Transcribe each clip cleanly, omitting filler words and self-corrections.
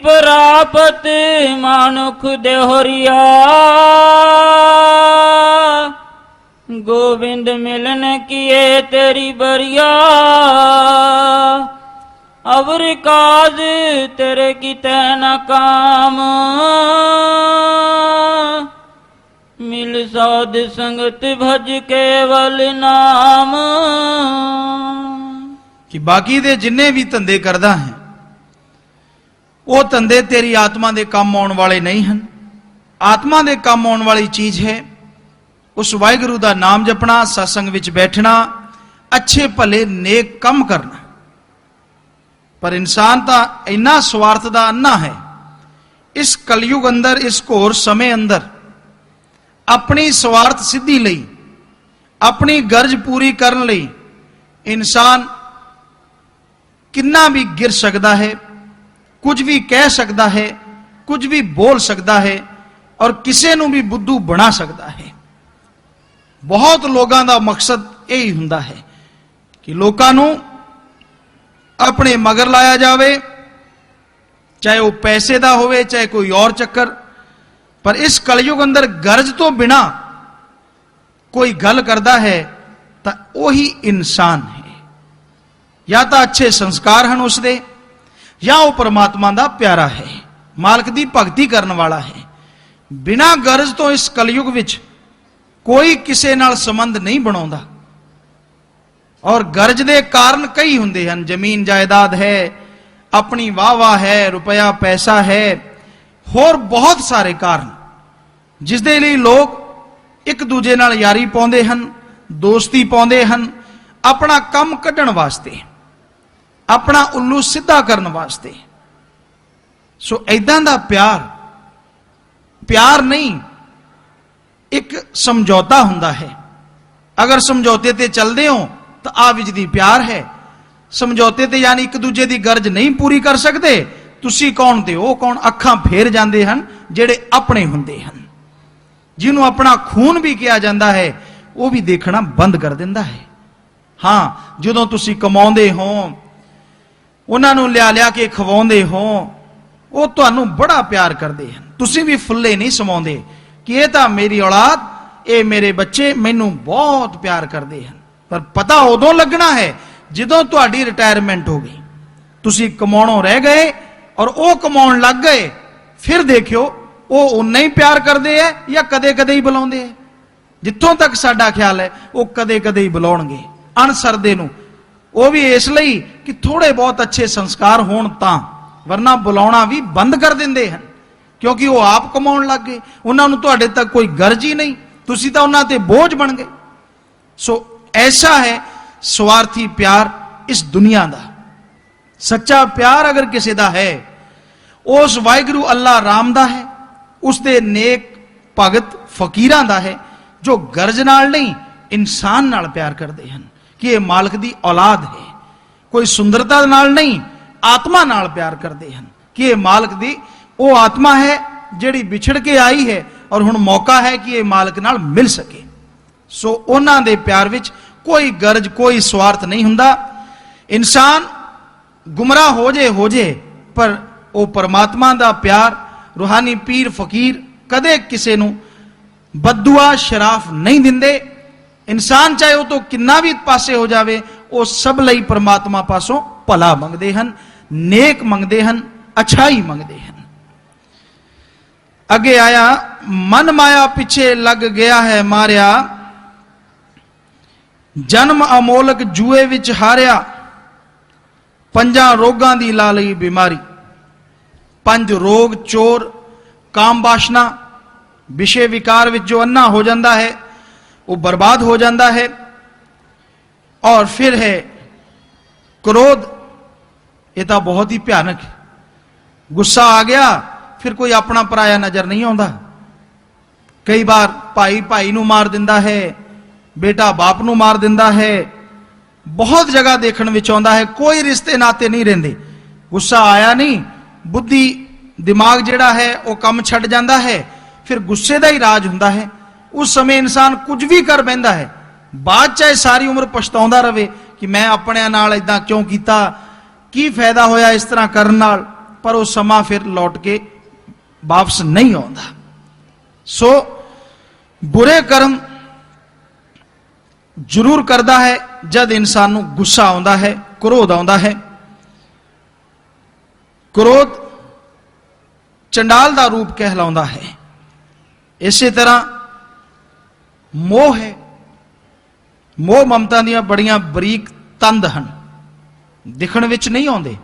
ਪ੍ਰਾਪਤ ਮਾਨੁਖ ਦੇਹੁਰੀਆ। गोविंद मिलन किए तेरी बरिया। अवर काज तेरे किते न काम। मिल साध संगत भज केवल नाम। कि बाकी दे जिन्ने भी धंधे करदा है वो धंधे तेरी आत्मा दे काम आउण वाले नहीं हैं। आत्मा दे काम आउण वाली चीज है उस वाहिगुरु का नाम जपना, सत्संग विच बैठना, अच्छे भले नेक कम करना। पर इंसान तो इन्ना स्वार्थ का अन्ना है। इस कलयुग अंदर, इस घोर समय अंदर अपनी स्वार्थ सिद्धि लई, अपनी गर्ज पूरी करने लई इंसान किन्ना भी गिर सकता है, कुछ भी कह सकता है, कुछ भी बोल सकता है और किसी नूं भी बुद्धू बना सकता है। बहुत लोगों का मकसद यही हुंदा है कि लोगों नूं अपने मगर लाया जाए, चाहे वो पैसे का होवे, चाहे कोई और चक्कर। पर इस कलयुग अंदर गर्ज तो बिना कोई गल करता है तो वही इंसान है। या तो अच्छे संस्कार हैं उसदे, या वो परमात्मा का प्यारा है, मालक की भगती करने वाला है। बिना गर्ज तो इस कलयुग विच कोई किसी नाल संबंध नहीं बनाउंदा। और गर्ज दे कारण कई हुंदे हन। जमीन जायदाद है, अपनी वाह वाह है, रुपया पैसा है, होर बहुत सारे कारण जिस दे लई लोग एक दूजे नाल यारी पाउंदे हन, दोस्ती पाउंदे हन, अपना कम कढण वास्ते, अपना उल्लू सीधा करने वास्ते। सो ऐदां दा प्यार प्यार नहीं, एक समझौता हुंदा है। अगर समझौते ते चलदे हो तो आ विच दी प्यार है। समझौते ते यानी एक दूजे की गर्ज नहीं पूरी कर सकते, तुसी कौन ते ओ कौन। अखां फेर जांदे हन जेड़े अपने हुंदे हन। जिन्हों अपना खून भी किया जाता है वो भी देखना बंद कर दिंदा है। हाँ, जदों तुसी कमाउंदे हो, उन्हां नूं लिया लिया के खवाउंदे हो, वो तुहानूं बड़ा प्यार करदे हन। तुसी भी फुल्ले नहीं समाउंदे कि ये तो मेरी औलाद, ये मेरे बच्चे मैनू बहुत प्यार करते हैं। पर पता उदों लगना है जदों तुहाडी रिटायरमेंट हो गई, तुसी कमाउणों रह गए और वो कमाउण लग गए, फिर देखियो वो उन्ना ही प्यार करते हैं या कदे कदे ही बुलाउंदे हैं। जिथों तक साडा ख्याल है वो कदे कदे ही बुलाउणगे अणसरदे नूं, वो भी इसलिए कि थोड़े बहुत अच्छे संस्कार होण तां, वरना बुलाउणा भी बंद कर दिंदे हैं क्योंकि वो आप कमाउण लग गए। उन्होंने तुहाडे तक कोई गर्ज ही नहीं, तुसी तां उन्हां ते बोझ बन गए। सो ऐसा है स्वार्थी प्यार इस दुनिया का। सच्चा प्यार अगर किसी का है उस वाहिगुरु अल्लाह राम दा है, उसदे नेक भगत फकीरां दा है जो गर्ज नाल नहीं इंसान नाल प्यार करते हैं कि ये मालक दी औलाद है। कोई सुंदरता नाल नहीं, आत्मा नाल प्यार करते हैं कि ये मालक दी वो आत्मा है जिहड़ी बिछड़ के आई है और हुण मौका है कि ये मालक नाल मिल सके। सो उन्हां दे प्यार विच कोई गर्ज, कोई स्वार्थ नहीं हुंदा। इंसान गुमराह हो जे पर वो परमात्मा दा प्यार, रूहानी पीर फकीर कदे किसी नूं बददुआ शराफ नहीं दिंदे। इंसान चाहे वो तो किन्ना भी पासे हो जावे, वो सब लई परमात्मा पासों भला मंगदे हन, नेक मंगदे हन, अच्छाई मंगदे हन। अगे आया, मन माया पिछे लग गया है मारिया, जन्म अमोलक जुए विच हारिया, पंजा रोगां दी ला लई बीमारी। पंज रोग, चोर, काम वासना, विषय विकार विच जो अन्ना हो जाता है वो बर्बाद हो जाता है। और फिर है क्रोध, ये तो बहुत ही भयानक है। गुस्सा आ गया फिर कोई अपना पराया नजर नहीं आता। कई बार भाई भाई नूं मार दिंदा है, बेटा बाप नूं मार दिंदा है, बहुत जगह देखने विच आउंदा है। कोई रिश्ते नाते नहीं रहिंदे। गुस्सा आया नहीं, बुद्धि दिमाग जिहड़ा है वो कम छड्ड जांदा है, फिर गुस्से का ही राज हुंदा है। उस समय इंसान कुछ भी कर बैठता है, बाद चाहे सारी उम्र पछताउंदा रहे कि मैं अपने नाल इदां क्यों कीता, की फायदा होया इस तरह करन नाल। पर वो समा फिर लौट के वापस नहीं आता। सो बुरे कर्म जरूर करता है जब इंसान को गुस्सा आता है, क्रोध आता है। क्रोध चंडाल का रूप कहलाता है। इसी तरह मोह है, मोह ममता दी बड़ियां बरीक तंद हैं, दिखण विच नहीं आउंदे,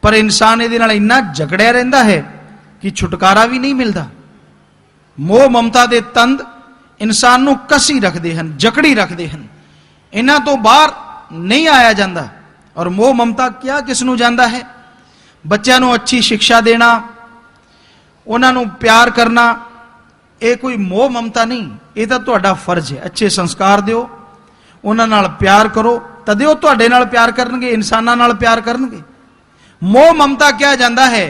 पर इंसान इहदे नाल इन्ना जकड़िया रहिंदा है कि छुटकारा भी नहीं मिलता। मोह ममता दे तंद इंसान नूं कसी रखते हैं, जकड़ी रखते हैं, इन्हां तो बाहर नहीं आया जाता। और मोह ममता क्या किस नूं जांदा है? बच्चों नूं अच्छी शिक्षा देना, उन्हां नूं प्यार करना, ये कोई मोह ममता नहीं, ये तो तुहाडा फर्ज है। अच्छे संस्कार दिओ, उन्हां नाल प्यार करो, तदे वो तुहाडे नाल प्यार करनगे, इंसानां नाल प्यार करनगे। मोह ममता क्या जाता है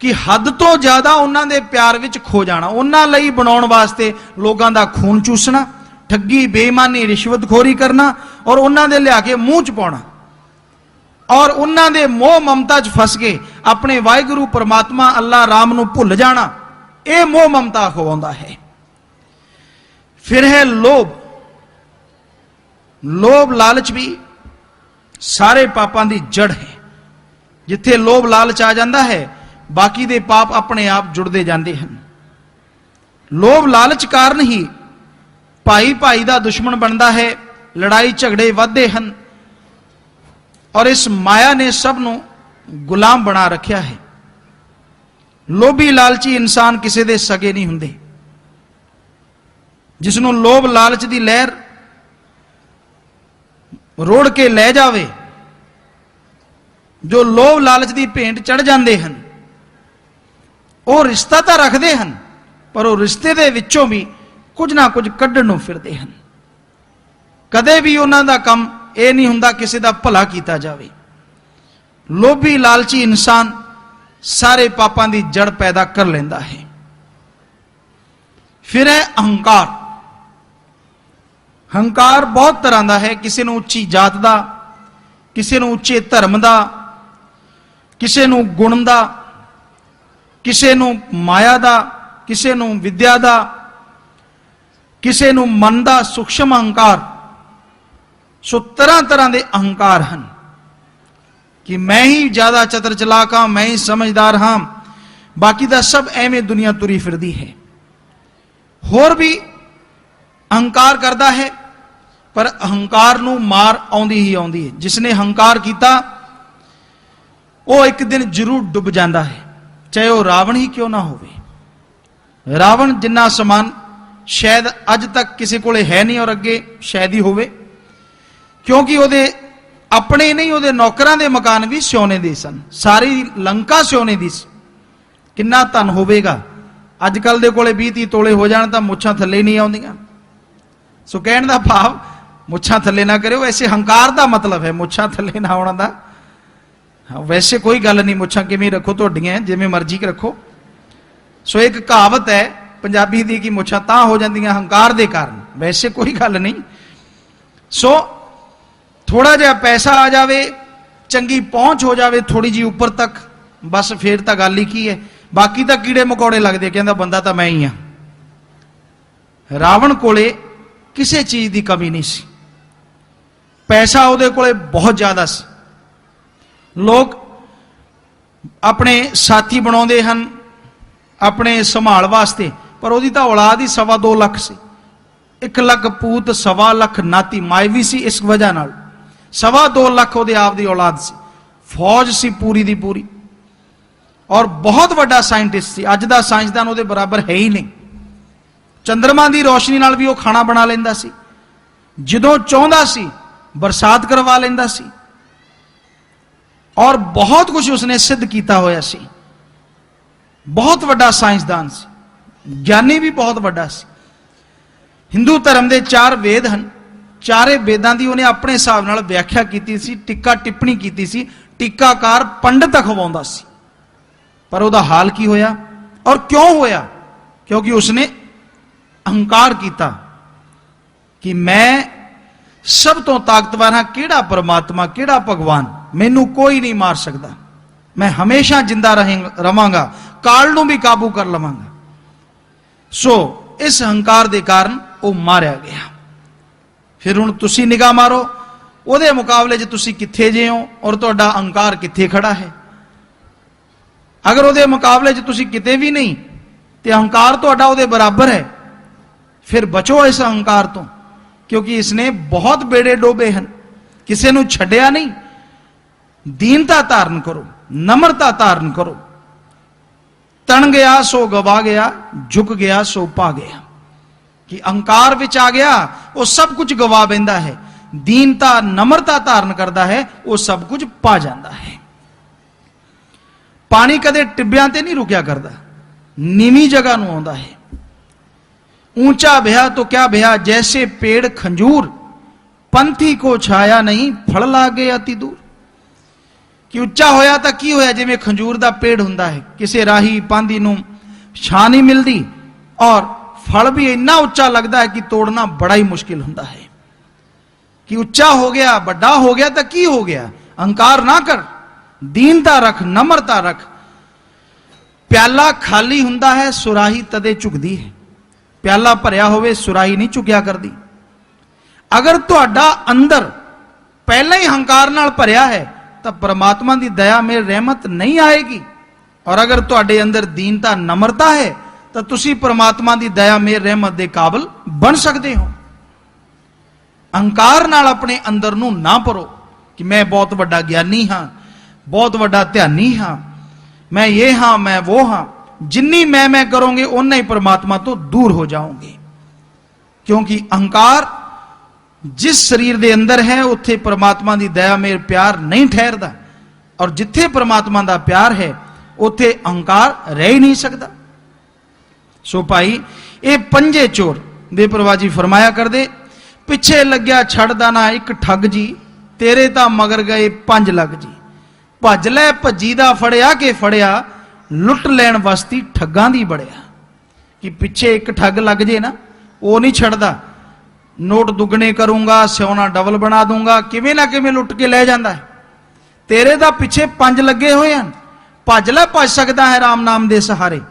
कि हद तो ज्यादा उन्हां दे प्यार विच खो जाना, उन्हां लई बनाउण वास्ते लोगां दा खून चूसना, ठगी बेईमानी रिश्वतखोरी करना और उन्हां दे लिया के मूँह च पाउणा, और उन्हां दे मोह ममता च फस के अपने वाहिगुरू परमात्मा अल्लाह राम नूं भुल जाना, यह मोह ममता खवाउंदा है। फिर है लोभ। लोभ लालच भी सारे पापां दी जड़ है। जिथे लोभ लालच आ जाता है, बाकी दे पाप अपने आप जुड़ते जाते हैं। लोभ लालच कारण ही भाई भाई का दुश्मन बनता है, लड़ाई झगड़े वधदे हैं, और इस माया ने सब नूं गुलाम बना रखा है। लोभी लालची इंसान किसी दे सगे नहीं हुंदे। जिसनों लोभ लालच की लहर रोड़ के ले जावे, जो लोभ लालच की भेंट चढ़ जाते हैं, वो रिश्ता तो रखते हैं, पर वो रिश्ते दे विचों भी कुछ ना कुछ कढ़ण नूं फिरदे हैं। कदे भी उन्हां दा काम ये नहीं हुंदा किसी दा भला कीता जावे। लोभी लालची इंसान सारे पापां दी जड़ पैदा कर लेंदा है। फिर है अहंकार। हंकार बहुत तरह का है, किसी नूं उच्ची जात का, किसी नूं उच्चे धर्म का, किसी नूं गुण का, किसी नूं माया का, किसी नूं विद्या का, किसी नूं मन का सूक्ष्म अहंकार। सो तरह तरह के अहंकार हैं कि मैं ही ज्यादा चतर चलाक हाँ, मैं ही समझदार हाँ, बाकी दा सब एवें दुनिया तुरी फिरदी है। होर भी अहंकार करता है, पर अहंकार नूं मार आउंदी ही आउंदी है। जिसने अहंकार किया वो एक दिन जरूर डुब जाता है, चाहे वो रावण ही क्यों ना होवे। रावण जिन्ना समान शायद अज तक किसी को है नहीं, और अगे शायद ही होवे, क्योंकि वो अपने नहीं, वो नौकरां दे मकान भी सोने दे सन, सारी लंका सोने दी सी। किन्ना धन होवेगा। अजकल दे कोले 20-30 तोले हो जाण तां मुच्छां थल्ले नहीं आउंदियां। सो कहण दा भाव मुच्छां थल्ले ना करियो, वैसे हंकार दा मतलब है मुच्छां थल्ले ना आउण दा। वैसे कोई गल नहीं, मुच्छां किवें रखो तुहाडीआं, जिवें मर्जी रखो। सो एक कहावत है पंजाबी दी कि मुच्छां तां हो जांदियां हंकार दे कारण, वैसे कोई गल नहीं। सो थोड़ा जिहा पैसा आ जावे, चंगी पहुंच हो जावे थोड़ी जी ऊपर तक, बस फिर तो गल ही की है। बाकी तो कीड़े मकौड़े लगते, कहता बंदा तो मैं ही हाँ। रावण कोले किसी चीज की कमी नहीं सी, पैसा उहदे कोले बहुत ज्यादा सी। लोग अपने साथी बनाउंदे हन अपने संभाल वास्ते, पर उहदी तां औलाद ही 2.25 लाख सी। 1 लाख पूत 1.25 लाख नाती मायवी सी। इस वजह नाल 2.25 लाख उहदे आप दी औलाद सी। फौज सी पूरी दी पूरी, और बहुत वड्डा साइंटिस्ट सी। अज दा साइंसदान उहदे बराबर है ही नहीं। चंद्रमा की रोशनी नाल भी वो खाना बना लेंदा सी, जदों चाहुंदा सी बरसात करवा लेंदा सी, और बहुत कुछ उसने सिद्ध किया होया सी। बहुत वड्डा साइंसदान सी, ज्ञानी भी बहुत वड्डा सी। हिंदू धर्म के 4 वेद हैं, चारे वेदां की उन्हें अपने हिसाब नाल व्याख्या की सी, टिक्का टिप्पणी की सी। टीकाकार पंडित अखवाउंदा सी, पर उहदा हाल की होया और क्यों होया? क्योंकि उसने अहंकार किया कि मैं सब तो ताकतवर हाँ, केड़ा परमात्मा केड़ा भगवान, मैनू कोई नहीं मार सकता। मैं हमेशा जिंदा रवांगा, काल नूं भी काबू कर लवांगा। सो इस हंकार के कारण वो मारिया गया। फिर हुण तुसी निगाह मारो, ਉਹਦੇ ਮੁਕਾਬਲੇ 'ਚ ਤੁਸੀਂ ਕਿੱਥੇ ਜੇ ਹੋ ਔਰ ਤੁਹਾਡਾ ਅਹੰਕਾਰ ਕਿੱਥੇ ਖੜਾ ਹੈ। ਅਗਰ ਉਹਦੇ ਮੁਕਾਬਲੇ 'ਚ ਤੁਸੀਂ ਕਿਤੇ ਵੀ ਨਹੀਂ ਤੇ ਅਹੰਕਾਰ ਤੁਹਾਡਾ ਉਹਦੇ ਬਰਾਬਰ ਹੈ, ਫਿਰ ਬਚੋ ਇਸ ਅਹੰਕਾਰ ਤੋਂ, ਕਿਉਂਕਿ ਇਸਨੇ ਬਹੁਤ ਬੇੜੇ ਡੋਬੇ ਹਨ। ਕਿਸੇ ਨੂੰ ਛੱਡਿਆ ਨਹੀਂ। ਦੀਨਤਾ ਧਾਰਨ ਕਰੋ, ਨਮਰਤਾ ਧਾਰਨ ਕਰੋ। ਤਣ ਗਿਆ ਸੋ ਗਵਾ ਗਿਆ, ਝੁਕ ਗਿਆ ਸੋ ਪਾ ਗਿਆ। ਕਿ ਅਹੰਕਾਰ ਵਿੱਚ ਆ ਗਿਆ ਉਹ ਸਭ ਕੁਝ ਗਵਾ ਬੈਂਦਾ ਹੈ। दीनता नम्रता धारण करता है वो सब कुछ पा जाता है। पानी कदे टिब्बियां ते नहीं रुकिया करता, नीवी जगह नूं आउंदा है। ऊंचा बिहा तो क्या बिहा, जैसे पेड़ खंजूर, पंथी को छाया नहीं, फल लागे अति दूर। कि उच्चा होया तां की होया, जिवें खंजूर दा पेड़ हुंदा है, किसी राही पांधी नूं छां नहीं मिलदी और फल भी इन्ना उच्चा लगता है कि तोड़ना बड़ा ही मुश्किल हुंदा है। कि उच्चा हो गया, बड़ा हो गया तो की हो गया। अहंकार ना कर, दीनता रख, नम्रता रख। प्याला खाली हुंदा है, सुराही तदे झुकदी है। प्याला भरिया होवे, सुराही नहीं झुकिया करदी। अगर तुहाडा अंदर पहले ही अहंकार नाल भरिया है तो परमात्मा की दया में रहमत नहीं आएगी। और अगर तुहाडे अंदर दीनता नम्रता है तो तुसी परमात्मा की दया में रहमत के काबिल बन सकते हो। अहंकार नाल अपने अंदर नूं ना भरो कि मैं बहुत वड्डा ज्ञानी हाँ, बहुत वड्डा ध्यानी हाँ, मैं ये हाँ, मैं वो हाँ। जिन्नी मैं करोगे उन्ना ही परमात्मा तो दूर हो जाओगे। क्योंकि अहंकार जिस शरीर के अंदर है उत्थे परमात्मा की दया में प्यार नहीं ठहरता, और जिथे परमात्मा का प्यार है उत्थे अहंकार रह ही नहीं सकता। सो भाई ये पंजे चोर दे प्रवाजी फरमाया कर दे, पिछे लग्या छड़दा ना एक ठग जी, तेरे तां मगर गए 5 लग जी। भज लै भजी दा फड़िया के फड़िया, लुट लैण वस्ती ठगां दी बड़िया। कि पिछे एक ठग लग जे ना, वो नहीं छड़दा। नोट दुगने करूंगा, सोना डबल बना दूंगा, किवें ना किवें लुट के ले जांदा है। तेरे दा पिछे 5 लगे हुए हैं, भज लै भज सकदा है राम नाम दे सहारे,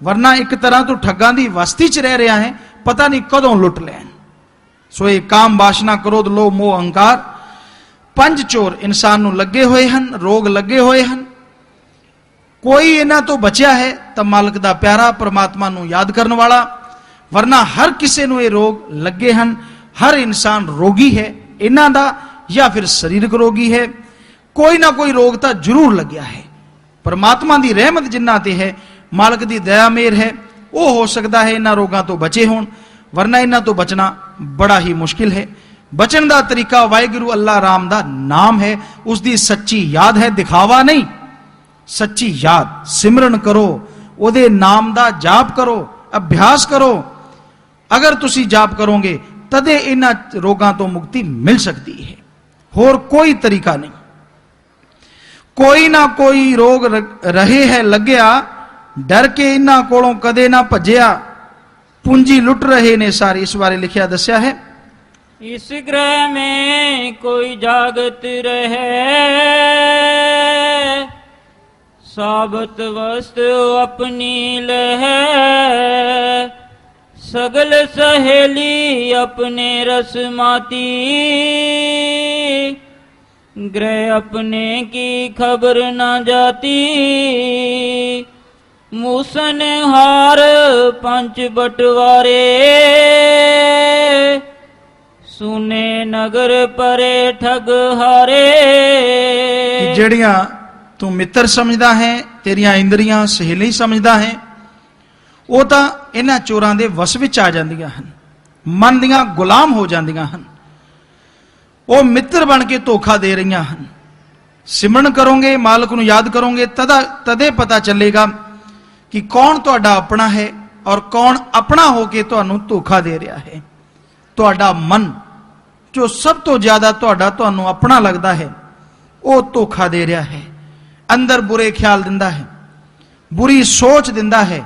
वरना एक तरह तो ठगां दी वस्ती च रह रहा है, पता नहीं कदों लुट लैण। सो ये काम, वासना, क्रोध, लोभ, मोह, अहंकार 5 चोर इंसान नूं लगे हुए हैं, रोग लगे हुए हैं। कोई इन्हां तो बचिया है तो मालिक दा प्यारा, परमात्मा नूं याद करन वाला, वरना हर किसी नूं ये रोग लगे हैं। हर इंसान रोगी है इन्हां दा, या फिर शरीरक रोगी है। कोई ना कोई रोग तो जरूर लग्या है। परमात्मा की रहमत जिन्हां ते है, मालिक की दया मेहर है, वो हो सकता है इन्हां रोगां तो बचे होण, वरना इन्हां तो बचना बड़ा ही मुश्किल है। बचन का तरीका वाहिगुरू अल्लाह राम का नाम है, उसकी सच्ची याद है, दिखावा नहीं। सच्ची याद, सिमरन करो, उहदे नाम का जाप करो, अभ्यास करो। अगर तुसी जाप करोगे तदे इन्हां रोगां तो मुक्ति मिल सकती है, होर कोई तरीका नहीं। कोई ना कोई रोग रहे है लग्या, डर के इन्हां कोलों कदे ना भज्या, पूंजी लुट रहे ने सारी। इस बारे लिखिया दस्या है, इस ग्रह में कोई जागत रहे, साबत वस्तु अपनी लहे, सगल सहेली अपने रसमाती, ग्रह अपने की खबर न जाती, मूसन हार 5 बटवारे, सुने नगर परे ठग हारे। जड़ियां तू मित्र समझदा है, तेरियां इंद्रियां सहेली समझदा है, वो तो इन्हां चोरां दे वस विच आ जांदियां हन, मन दियां गुलाम हो जांदियां हन। वो मित्र बन के धोखा दे रही हन। सिमरन करोगे, मालिक नूं याद करोगे, तदे पता चलेगा कि कौन तुहाडा अपना है और कौन अपना होके तुहानूं धोखा दे रहा है। तुहाडा मन जो सब तो ज्यादा तुहानूं अपना लगता है, वो धोखा दे रहा है, अंदर बुरे ख्याल दिंदा है, बुरी सोच दिंदा है।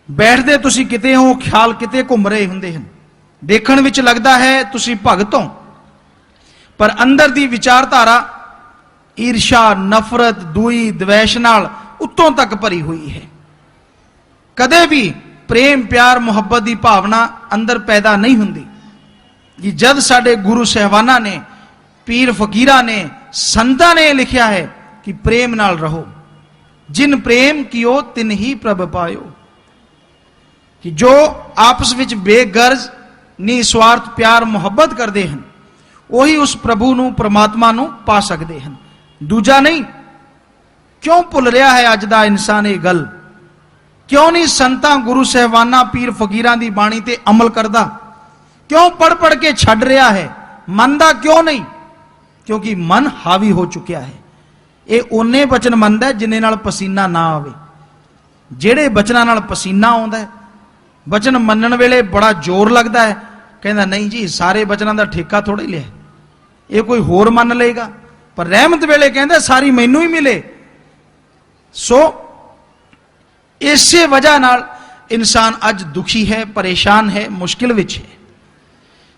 बैठदे तुसी किते हो, ख्याल किते घुम रहे हुंदे हन। देखण विच लगदा है तुसी भगत हो, पर अंदर दी विचारधारा ਈਰਸ਼ਾ, ਨਫ਼ਰਤ, ਦੂਈ, द्वेष नाल उत्तों तक भरी हुई है। कदे भी प्रेम, प्यार, मुहब्बत की भावना अंदर पैदा नहीं हुंदी। कि जद साडे गुरु सहबाना ने, पीर फकीरा ने, संतां ने लिखिया है कि प्रेम नाल रहो, जिन प्रेम कियो तिन ही प्रभ पायो। कि जो आपस विच बेगर्ज निस्वार्थ प्यार मुहब्बत करते हैं वही उस प्रभु नूं, परमात्मा नूं पा सकते हैं, दूजा नहीं। क्यों भुल रहा है अज दा इंसान ये गल? क्यों नहीं संतां, गुरु सहबाना, पीर फकीरां दी बाणी ते अमल करदा? क्यों पढ़ पढ़ के छड़ रहा है? मनदा क्यों नहीं? क्योंकि मन हावी हो चुकिया है। ये ओने बचन मनदा है जिन्ने नाल पसीना ना आवे। जेड़े बचनां नाल पसीना आउंदा है, बचन मनन वेले बड़ा जोर लगता है, कहंदा नहीं जी सारे बचनां दा ठेका थोड़ा ही लिया, ये कोई होर मन लेगा। पर रहमत वेले कहंदा सारी मैनू ही मिले। सो इसे वजह नाल इंसान अज दुखी है, परेशान है, मुश्किल विच है।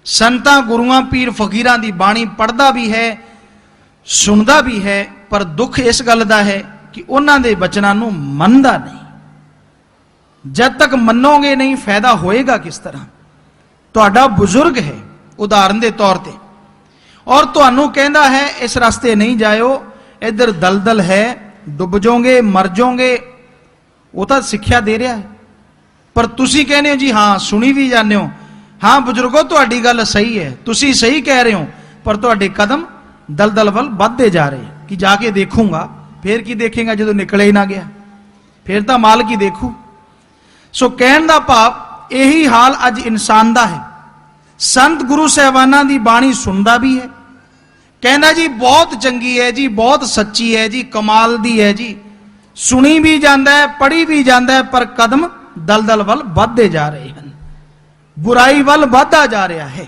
संतां, गुरुआं, पीर फकीरां दी बाणी पढ़दा भी है, सुनदा भी है, पर दुख इस गल दा है कि उन्हां दे बचनां नूं मनदा नहीं। जब तक मनोगे नहीं फायदा होएगा किस तरह? तुहाडा बुजुर्ग है उदाहरण के तौर पर, और तुहानू कहंदा है इस रास्ते नहीं जाओ, इधर दलदल है, डुब जाओगे, मर जाओगे। वो तो सिक्ख्या दे रहा है, पर तुसी कहने हो जी हाँ, सुनी भी जाने हो, हाँ बुजुर्गो तुहाडी गल सही है, तुसी सही कह रहे हो, पर तुहाडे कदम दलदल वल बढ़ते जा रहे हैं। कि जाके देखूंगा, फिर की देखेगा जो निकले ही ना गया, फिर तो मालिक ही देखू। सो कहण दा भाव यही हाल अज इंसान दा है। संत गुरु सहबाना दी बाणी सुनदा भी है, कहना जी बहुत चंगी है जी, बहुत सच्ची है जी, कमाल दी है जी, सुनी भी जाता है, पढ़ी भी जाता है, पर कदम दलदल वल बढ़ते जा रहे हैं, बुराई वल बढ़ता जा रहा है।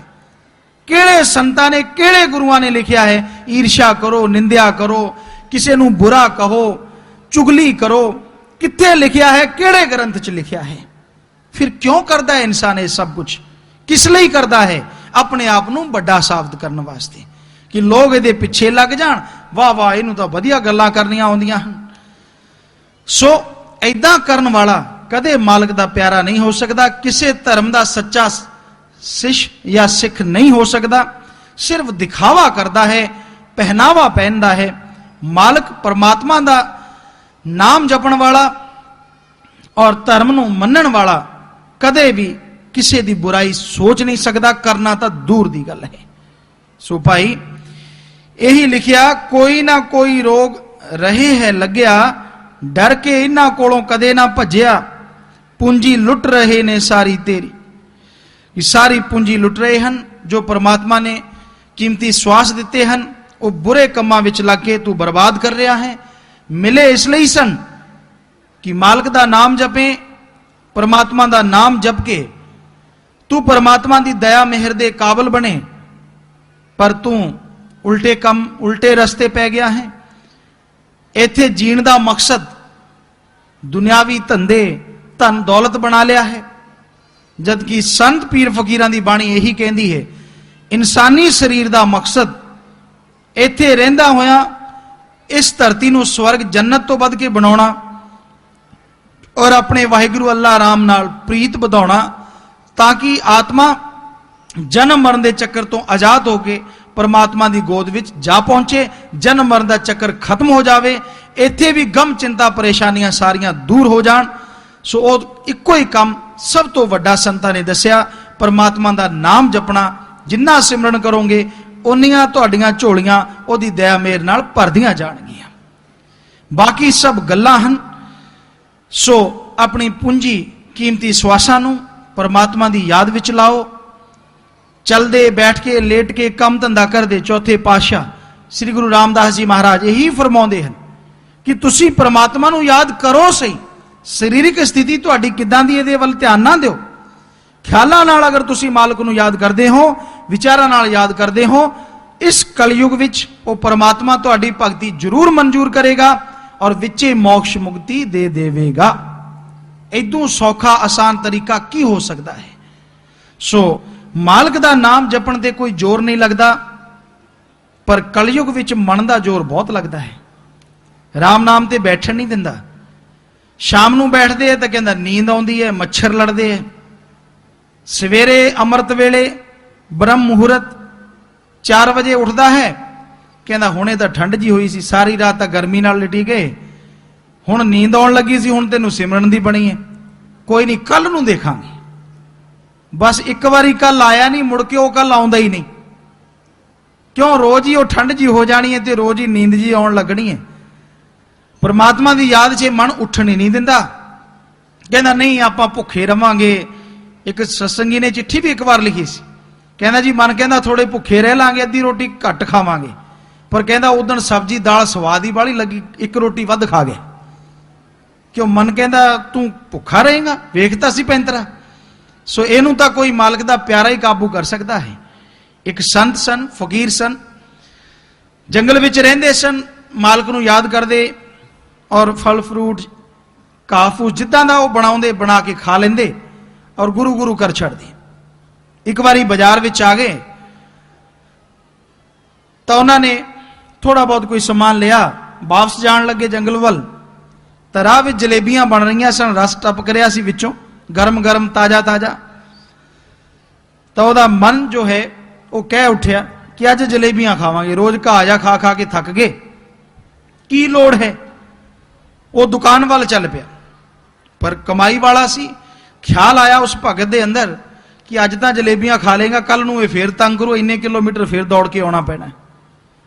केड़े संतां ने, केड़े गुरुआं ने लिखिया है ईर्ष्या करो, निंदा करो, किसी नूं बुरा कहो, चुगली करो? कित्थे लिखिया है? केड़े ग्रंथ च लिखिया है? फिर क्यों करता है इंसान ये सब कुछ? किस लिए करता है? अपने आप नूं बड़ा साबित करने वास्ते कि लोग इहदे पिछे लग जाण, वाह वाह इहनूं तां वधिया गल्लां करनियां आउंदियां हन। सो ऐदां करन वाला कदे मालिक दा प्यारा नहीं हो सकता, किसी धर्म दा सच्चा शिष्य या सिख नहीं हो सकता। सिर्फ दिखावा करता है, पहनावा पहनता है। मालिक परमात्मा दा नाम जपण वाला और धर्म नूं मनण वाला कदे भी किसी दी बुराई सोच नहीं सकता, करना तो दूर दी गल है। सो भाई यही लिखिया, कोई ना कोई रोग रहे है लग्या, डर के इन्हां कोलों कदे ना भज्या, पूंजी लुट रहे ने सारी तेरी। ये सारी पूंजी लुट रहे हैं जो परमात्मा ने कीमती श्वास दिते हैं, वो बुरे कमां विच लग के तू बर्बाद कर रहा है। मिले इसलिए सन कि मालिक दा नाम जपे, परमात्मा दा नाम जप के तू परमात्मा दी दया मेहर दे काबिल बने, पर तू उल्टे कम, उल्टे रस्ते पै गया है। इत्थे जीण दा मकसद दुनियावी धंधे, धन दौलत बना लिया है, जबकि संत पीर फकीरां दी बाणी यही कहती है इंसानी शरीर दा मकसद इत्थे रहिंदा होया इस धरती नूं स्वर्ग जन्नत तो वध के बनाउणा और अपने वाहिगुरू अल्लाह राम नाल प्रीत ਵਧਾਉਣਾ, ताकि आत्मा जन्म मरण के चक्कर तो आजाद होके परमात्मा की गोद विच जा पहुंचे, जन्म मरण का चक्कर खत्म हो जाए, इत्थे भी गम चिंता परेशानियां सारियां दूर हो जान। सो इक्को ही काम सब तो वड्डा संतां ने दसिया, परमात्मा का नाम जपना। जिन्ना सिमरन करोगे उन्नियां तुहाडियां झोलियां ओदी दया मेहर नाल भरदियां जाणगियां। बाकी सब गल्लां हन। सो अपनी पूंजी कीमती श्वासां नूं परमात्मा की याद विच लाओ। चलदे बैठ के लेट के काम धंधा करदे चौथे पातशाह श्री गुरु रामदास जी महाराज यही फरमाउंदे हन कि तुसी परमात्मा नूं याद करो सही, शरीरिक स्थिति तुहाडी किदां दी इहदे वल ध्यान ना दिओ। ख्यालां नाल अगर तुसी मालिक नूं याद करदे हो, विचारां नाल याद करदे हो, इस कलयुग विच वो परमात्मा तुहाडी भगती जरूर मंजूर करेगा और विचे मोक्ष मुक्ति दे देवेगा। इदों सौखा आसान तरीका की हो सकता है? सो मालिक दा नाम जपण ते कोई जोर नहीं लगता, पर कलयुग विच मन का जोर बहुत लगता है। राम नाम ते बैठण नहीं दिंदा। शाम नूं बैठदे तो कहंदा नींद आउंदी है, मच्छर लड़दे है। सवेरे अमृत वेले ब्रह्म मुहूर्त 4 बजे उठदा है, कहंदा हुणे तो ठंड जी हुई सी, सारी रात तां गर्मी नाल लिटी गए, हुण नींद आउण लगी सी, हुण तैनूं सिमरन दी बणी है, कोई नहीं कल नूं देखांगे। बस एक बारी कल आया नहीं, मुड़ के वो कल आउंदा ही नहीं। क्यों? रोज ही वो ठंड जी हो जानी है, तो रोज ही नींद जी आउण लगनी है। परमात्मा की याद च मन उठण ही नहीं दिंदा। कहना नहीं आपां भुखे रवांगे। एक सत्संगी ने चिट्ठी भी एक बार लिखी सी, कहना जी मन कहना थोड़े भुखे रह लांगे, अद्धी रोटी घट खावांगे, पर कहना उदण सब्जी दाल स्वाद ही वाली लगी, एक रोटी वध खा गया। क्यों? मन कहना तू भुखा रहेगा, वेखता सी पैंतरा। सो इनू तो कोई मालिक दा प्यारा ही काबू कर सकता है। एक संत सन, फकीर सन, जंगल विच रहिंदे सन, मालिक नू याद करदे और फल फ्रूट घाह फूस जिद्दां दा ओह बनाउंदे, बना के खा लेंदे और गुरु गुरु कर छड़दे। एक बारी बाजार विच आ गए तो उन्होंने थोड़ा बहुत कोई समान लिया, वापस जान लगे जंगल वल, तो राह विच जलेबियां बन रही सन, रस टपक रहा सी विचों, गरम गरम ताजा ताजा। तो वह मन जो है वो कह उठया कि अज जलेबियां खावांगे, रोज घाह जा खा खा के थक गए, की लोड़ है। वो दुकान वाल चल पिया, पर कमाई वाला सी। ख्याल आया उस भगत के अंदर कि अज तो जलेबियां खा लेगा, कल नूं फिर तंग करो, इन्ने किलोमीटर फिर दौड़ के आना पैना।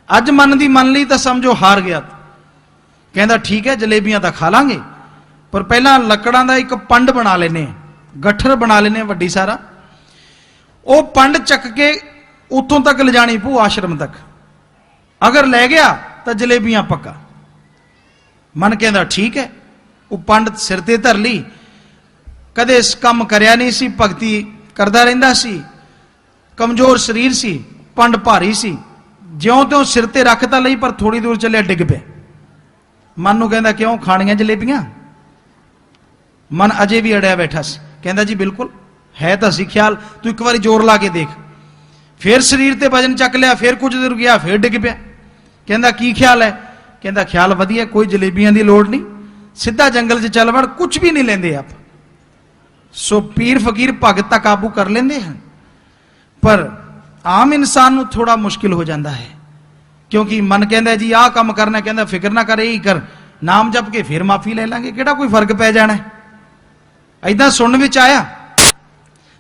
अज मन की मन ली तो समझो हार गया। कहता ठीक है जलेबियां तो खा लांगे, पर पहला लकड़ां दा एक पंड बना लेने, गठर बना लेने वड्डी सारा। वो पंड चक के उतों तक ले जानी पू आश्रम तक, अगर ले गया तो जलेबियां पक्का। मन कहता ठीक है। वो पंड सिर ते धर ली, कदे इस काम करया नहीं सी, भगती करदा रहिंदा सी, कमजोर शरीर सी, पंड भारी सी, ज्यों त्यों सिर ते रखता लई, पर थोड़ी दूर चलिया डिग पे। मन नूं कहंदा क्यों खाणियां जलेबियां? मन अजे भी अड़िया बैठा सी। कहंदा जी बिल्कुल है तो सी ख्याल, तू एक बार जोर ला के देख। फिर शरीर ते वजन चक लिया, फिर कुछ दूर गया, फिर डिग पिया। कहंदा की ख्याल है? कहंदा ख्याल वधिया, कोई जलेबियां की लोड़ नहीं, सीधा जंगल च चल वड़, कुछ भी नहीं लेंदे आप। सो पीर फकीर भगत तां काबू कर लेंदे हैं, पर आम इंसान नूं थोड़ा मुश्किल हो जाता है। क्योंकि मन कहता जी आह काम करना, कहता फिक्र ना कर, यही कर, नाम जप के फिर माफी ले लांगे, किहड़ा कोई फर्क पै जाना है। ऐदा सुनन विच आया।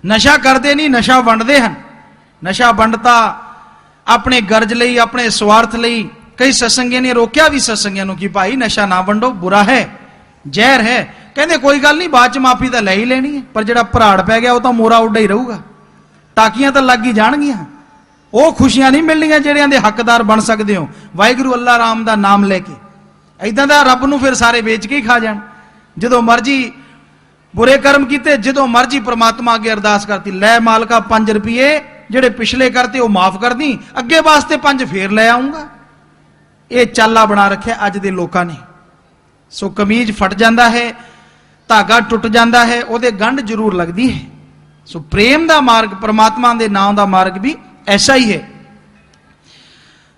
नशा करते नहीं, नशा वंडते हैं। नशा वंडता अपने गर्ज लई, अपने स्वार्थ लई। कई सत्संगियां ने रोकिया भी सत्संगियां नूं कि भाई नशा ना वंडो, बुरा है, जहर है। कहते कोई गल नहीं, बाद च माफी तो ले ही लेनी है, पर जिहड़ा भराड़ पै गया वो तो मोरा उड्डा ही रहूगा, टाकियां तो लग ही जाणगियां। वो खुशियां नहीं मिलनियां जिहड़ियां दे हकदार बन सकदे हो वाहिगुरू अल्लाह राम का नाम लैके। ऐदां दा रब नूं फिर सारे वेच के ही खा जाण। जदों मर्जी बुरे कर्म किते, जदों मर्जी परमात्मा अगे अरदास करती, लै मालका 5 रुपये जिहड़े पिछले करते वो माफ कर दी, अगे वास्ते 5 फेर लै आऊंगा। ये चाला बना रखिया अज दे लोकां ने। सो कमीज फट जाता है, धागा टुट जाता है, वो गंढ जरूर लगती है। सो प्रेम का मार्ग, परमात्मा के नाम का मार्ग भी ऐसा ही है।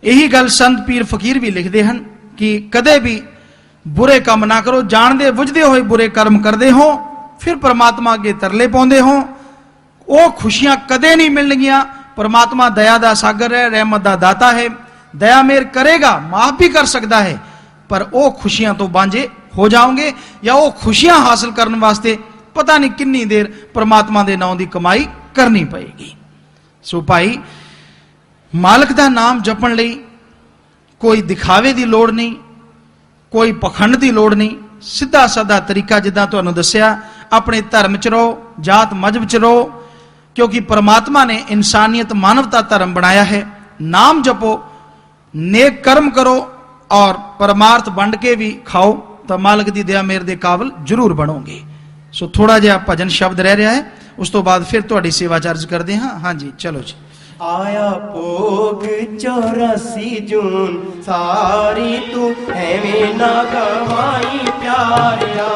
यही गल संत पीर फकीर भी लिखते हैं कि कदे भी बुरे काम ना करो, जानते बुझते हुए बुरे कर्म करते हो, फिर परमात्मा अगे तरले पाते हो, वो खुशियां कदे नहीं मिलनगियां। परमात्मा दया का सागर है, रहमत का दाता है, दया मेर करेगा, माफ भी कर सकता है, पर वो खुशियां तो बांझे हो जाओगे, या वो खुशियां हासिल करने वास्ते पता नहीं कितनी देर परमात्मा के नाम की कमाई करनी पएगी। सो भाई मालिक का नाम जपण लई कोई दिखावे की लोड़ नहीं, कोई पखंड की लोड़ नहीं, सीधा साधा तरीका जिद्दां तुहानूं दस्सिया, अपने धर्म च रहो, जात मजहब च रहो, क्योंकि परमात्मा ने इंसानियत मानवता धर्म बनाया है। नाम जपो, नेक कर्म करो और परमार्थ वंड के भी खाओ, तो मालिक की दया मेर दे काबिल जरूर बनोगे। सो थोड़ा जिहा भजन शब्द रह रहा है, उस तो बाद फिर तुहाडी सेवा चार्ज करते हैं। हाँ जी चलो जी। आया भोग 84 जून सारी तू एवें ना गवाई प्यारिया।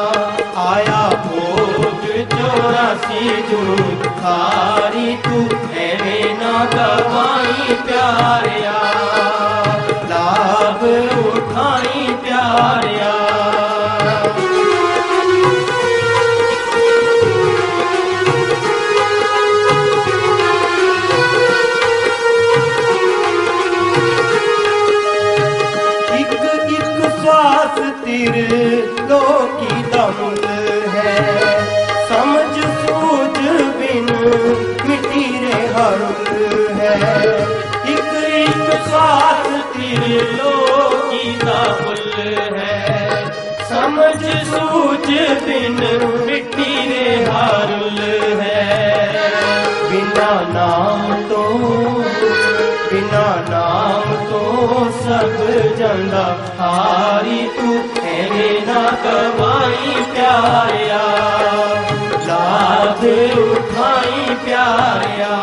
आया भोग 84 जून सारी तू एवें ना गवाई प्यारिया। फुल है एक एक साथ त्रिलोकी दा फुल है समझ सूझ बिन मिट्टी रे हारुल है बिना नाम तो सब जंदा हारी तू एवें ना कमाई प्यारिया लाभ उठाई प्यारिया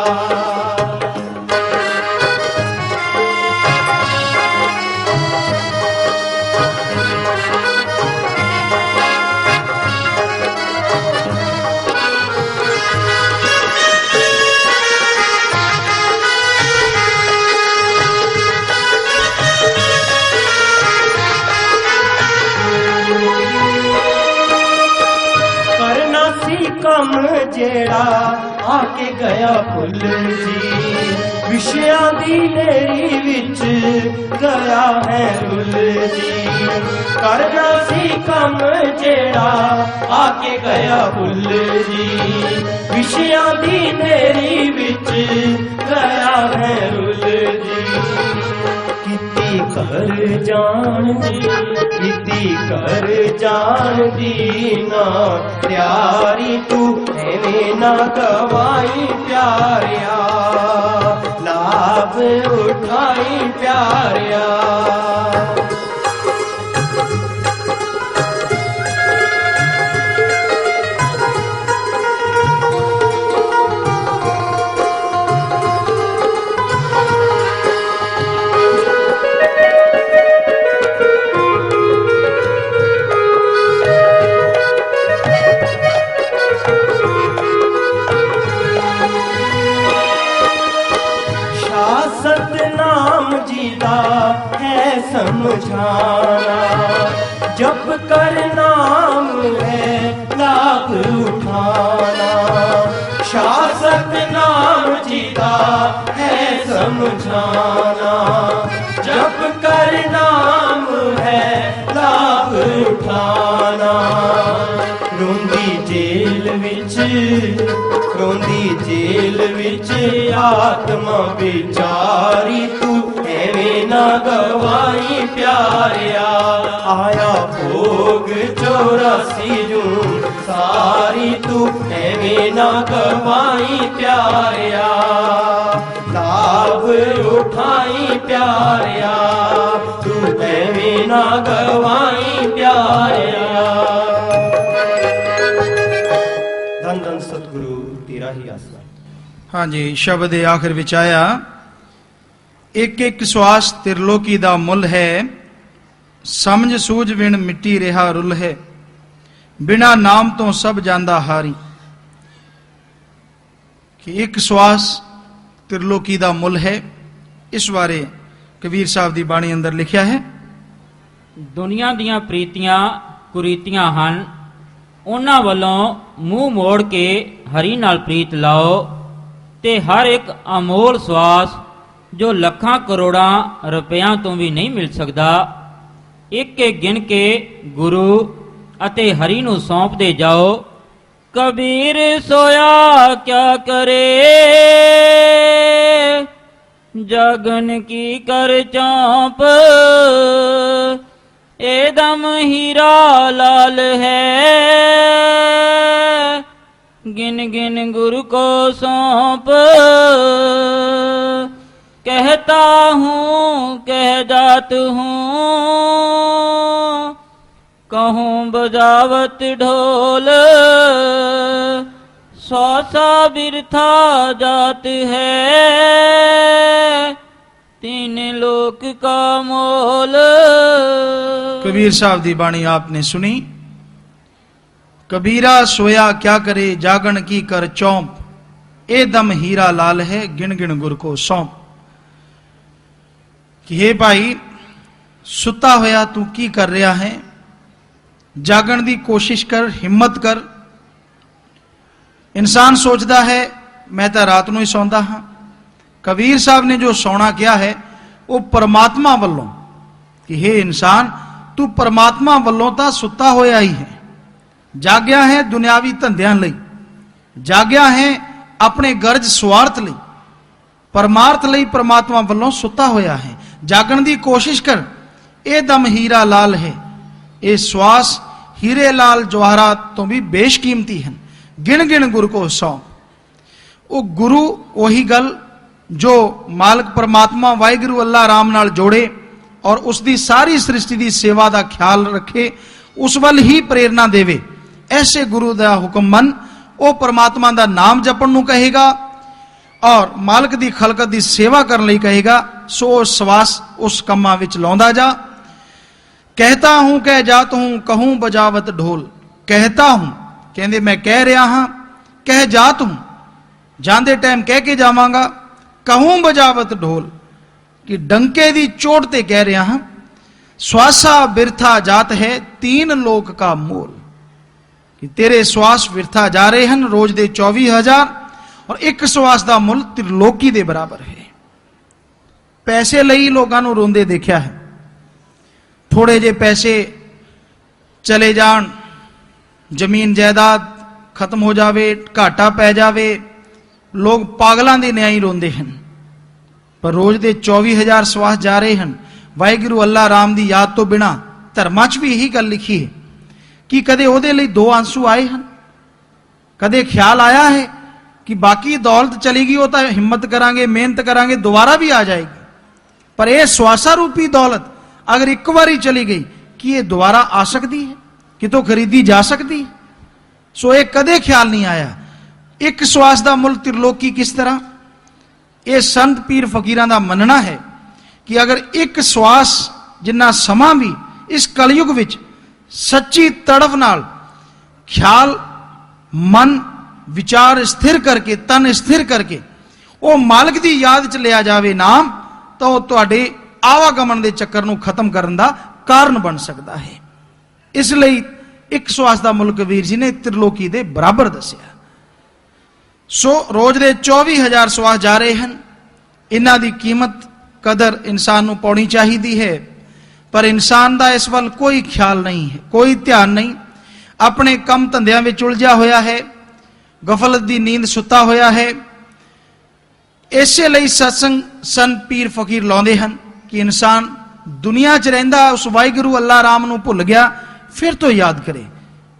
कम जेड़ा आके गया फुल जी विषयां दी लेरी विच गया है रुल जी करना सी कम जेड़ा आके गया फुल जी विषयां दी लेरी विच गया है रुल जी किती कर जान दी ना प्यारी तू एवें ना गवाई प्यारिया लाभ उठाई प्यारिया सतनाम जी दा है समझाना जप कर नाम है लाभ उठाना शासक नाम जी दा है समझाना जप कर नाम है लाभ उठाना रोंदी जेल विच आत्मा बिचारी तू एवें ना गवाई प्यारिया आया भोग 84 जून सारी तू एवें ना गवाई प्यारिया लाभ उठाई प्यारिया तू एवें ना गवाई प्यारिया धन धन सतगुरु तेरा ही आसरा। हाँ जी शब्द दे आखिर विच आया एक एक श्वास त्रिलोकी दा मुल है समझ सूझ बिन मिट्टी रेहा रुल है बिना नाम तो सब जांदा हारी कि एक श्वास त्रिलोकी दा मुल है। इस बारे कबीर साहब दी बाणी अंदर लिखिया है दुनिया दियां प्रीतियां कुरीतियां हन उन्हां वल्लों मूँह मोड़ के हरि नाल प्रीत लाओ ते हर एक अमोल श्वास जो लखां करोड़ां रुपयां तो भी नहीं मिल सकता एक एक गिन के गुरु अते हरि नूं सौंप दे जाओ। कबीर सोया क्या करे जगन की कर चौंप एदम हीरा लाल है गिन गिन गुरु को सौंप कहता हूँ कह जात हूँ कहूँ बजावत ढोल सौसा बिरथा जात है तीन लोक का मोल। कबीर साहब दी बाणी आपने सुनी। कबीरा सोया क्या करे जागन की कर चौंप ए दम हीरा लाल है गिन गिन गुर को सौंप कि हे भाई सुता होया तू की कर रहा है जागन दी कोशिश कर हिम्मत कर। इंसान सोचता है मैं तो रात नूं ही सौंदा हाँ। कबीर साहब ने जो सोना किया है वो परमात्मा वल्लों कि हे इंसान तू परमात्मा वल्लों तां सुता होया ही है जाग्या है दुनियावी धंधियां लई जाग्या है अपने गर्ज स्वार्थ लई परमार्थ लई परमात्मा ਵੱਲੋਂ ਸੁੱਤਾ ਹੋਇਆ ਹੈ। ਜਾਗਣ ਦੀ ਕੋਸ਼ਿਸ਼ ਕਰ, ਇਹ ਦਮ ਹੀਰਾ ਲਾਲ ਹੈ, ਇਹ ਸਵਾਸ ਹੀਰੇ ਲਾਲ ਜਵਾਹਰਾਤ ਤੋਂ ਵੀ ਬੇਸ਼ਕੀਮਤੀ ਹਨ। ਗਿਣ ਗਿਣ ਗੁਰ ਕੋ ਸੌ। ਉਹ ਗੁਰੂ ਉਹੀ ਗੱਲ ਜੋ ਮਾਲਕ परमात्मा ਵਾਹਿਗੁਰੂ ਅੱਲਾ ਰਾਮ ਨਾਲ ਜੋੜੇ ਔਰ ਉਸ ਦੀ ਸਾਰੀ ਸ੍ਰਿਸ਼ਟੀ ਦੀ ਸੇਵਾ ਦਾ ਖਿਆਲ ਰੱਖੇ, ਉਸ ਵੱਲ ਹੀ ਪ੍ਰੇਰਨਾ ਦੇਵੇ। ਐਸੇ ਗੁਰੂ ਦਾ ਹੁਕਮ ਮੰਨ, ਉਹ परमात्मा ਦਾ ਨਾਮ ਜਪਣ ਨੂੰ ਕਹੇਗਾ ਔਰ ਮਾਲਕ ਦੀ ਖਲਕਤ ਦੀ ਸੇਵਾ ਕਰਨ ਲਈ ਕਹੇਗਾ। ਸੋ ਸਵਾਸ ਉਸ ਕੰਮਾਂ ਵਿੱਚ ਲਾਉਂਦਾ ਜਾ। कहता हूं कह जात हूं कहूं बजावत ढोल। कहता हूं कहते मैं कह रहा हां, कह जात हूं जाते टाइम कह के जावांगा, कहूं बजावत ढोल कि डंके दी चोट ते कह रहा हां। श्वासा बिरथा जात है तीन लोक का मोल। कि तेरे श्वास बिरथा जा रहे हैं, रोज दे 24,000 और एक श्वास का मुल त्रिलोकी दे बराबर है। पैसे लई लोगों नूं रोंदे देखा है। थोड़े जे पैसे चले जान, जमीन जायदाद खत्म हो जावे, घाटा पै जावे, लोग पागलों के न्याय रोंदे हैं। पर रोज दे 24,000 श्वास जा रहे हैं। वाहिगुरू अल्लाह राम की याद तो बिना धर्मां च भी यही गल लिखी है कि कदे उहदे लई दो आंसू आए हैं? कदे ख्याल आया है कि बाकी दौलत चलेगी, वो तो हिम्मत करांगे, मेहनत करांगे, दोबारा भी आ जाएगी। पर यह श्वासा रूपी दौलत अगर एक बारी चली गई कि ये दोबारा आ सकती है, कि तो खरीदी जा सकती है। सो ये कदे ख्याल नहीं आया। एक श्वास का मुल त्रिलोकी किस तरह? ये संत पीर फकीरां दा मनना है कि अगर एक श्वास जिन्ना समा भी इस कलयुग विच सच्ची तड़फ नाल ख्याल, मन, विचार स्थिर करके, तन स्थिर करके वो मालिक की याद च लिया जावे नाम, तो तुहाडे आवागमन के चक्कर नूं खत्म करने का कारण बन सकता है। इसलिए एक श्वास का मुल कबीर जी ने त्रिलोकी के बराबर दसिया। सो रोज के 24,000 श्वास जा रहे हैं। इन्हां दी कीमत, कदर इंसान नूं पाउणी चाहिदी है। पर इंसान का इस वल कोई ख्याल नहीं है, कोई ध्यान नहीं। अपने कम धंधियां विच उलझा होया है, गफलत की नींद सुता होया है। इसे लई सत्संग संत पीर फकीर लाउंदे हन कि इंसान दुनिया च रहिंदा उस वाहिगुरू अल्लाह राम नूं भुल गया, फिर तो याद करे,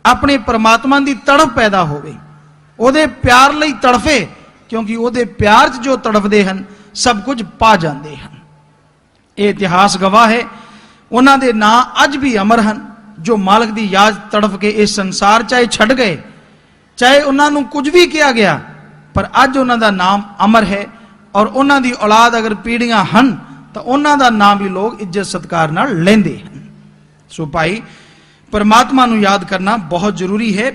अपने परमात्मा की तड़फ पैदा होवे, ओदे प्यार लई तड़फे, क्योंकि ओदे प्यार च जो तड़फदे हन सब कुछ पा जाते हैं। ये इतिहास गवाह है। उन्हां दे नां अज भी अमर हन, जो मालिक की याद तड़फ के इस संसार चाहे छड़ गए, चाहे उन्हां नूं कुछ भी किया गया, पर अज उन्हां दा नाम अमर है। और उन्हां दी औलाद अगर पीढ़ियां हन तो उन्हां दा नाम भी लोग इज्जत सत्कार नाल लैंदे हैं। सो भाई, परमात्मा नूं याद करना बहुत जरूरी है।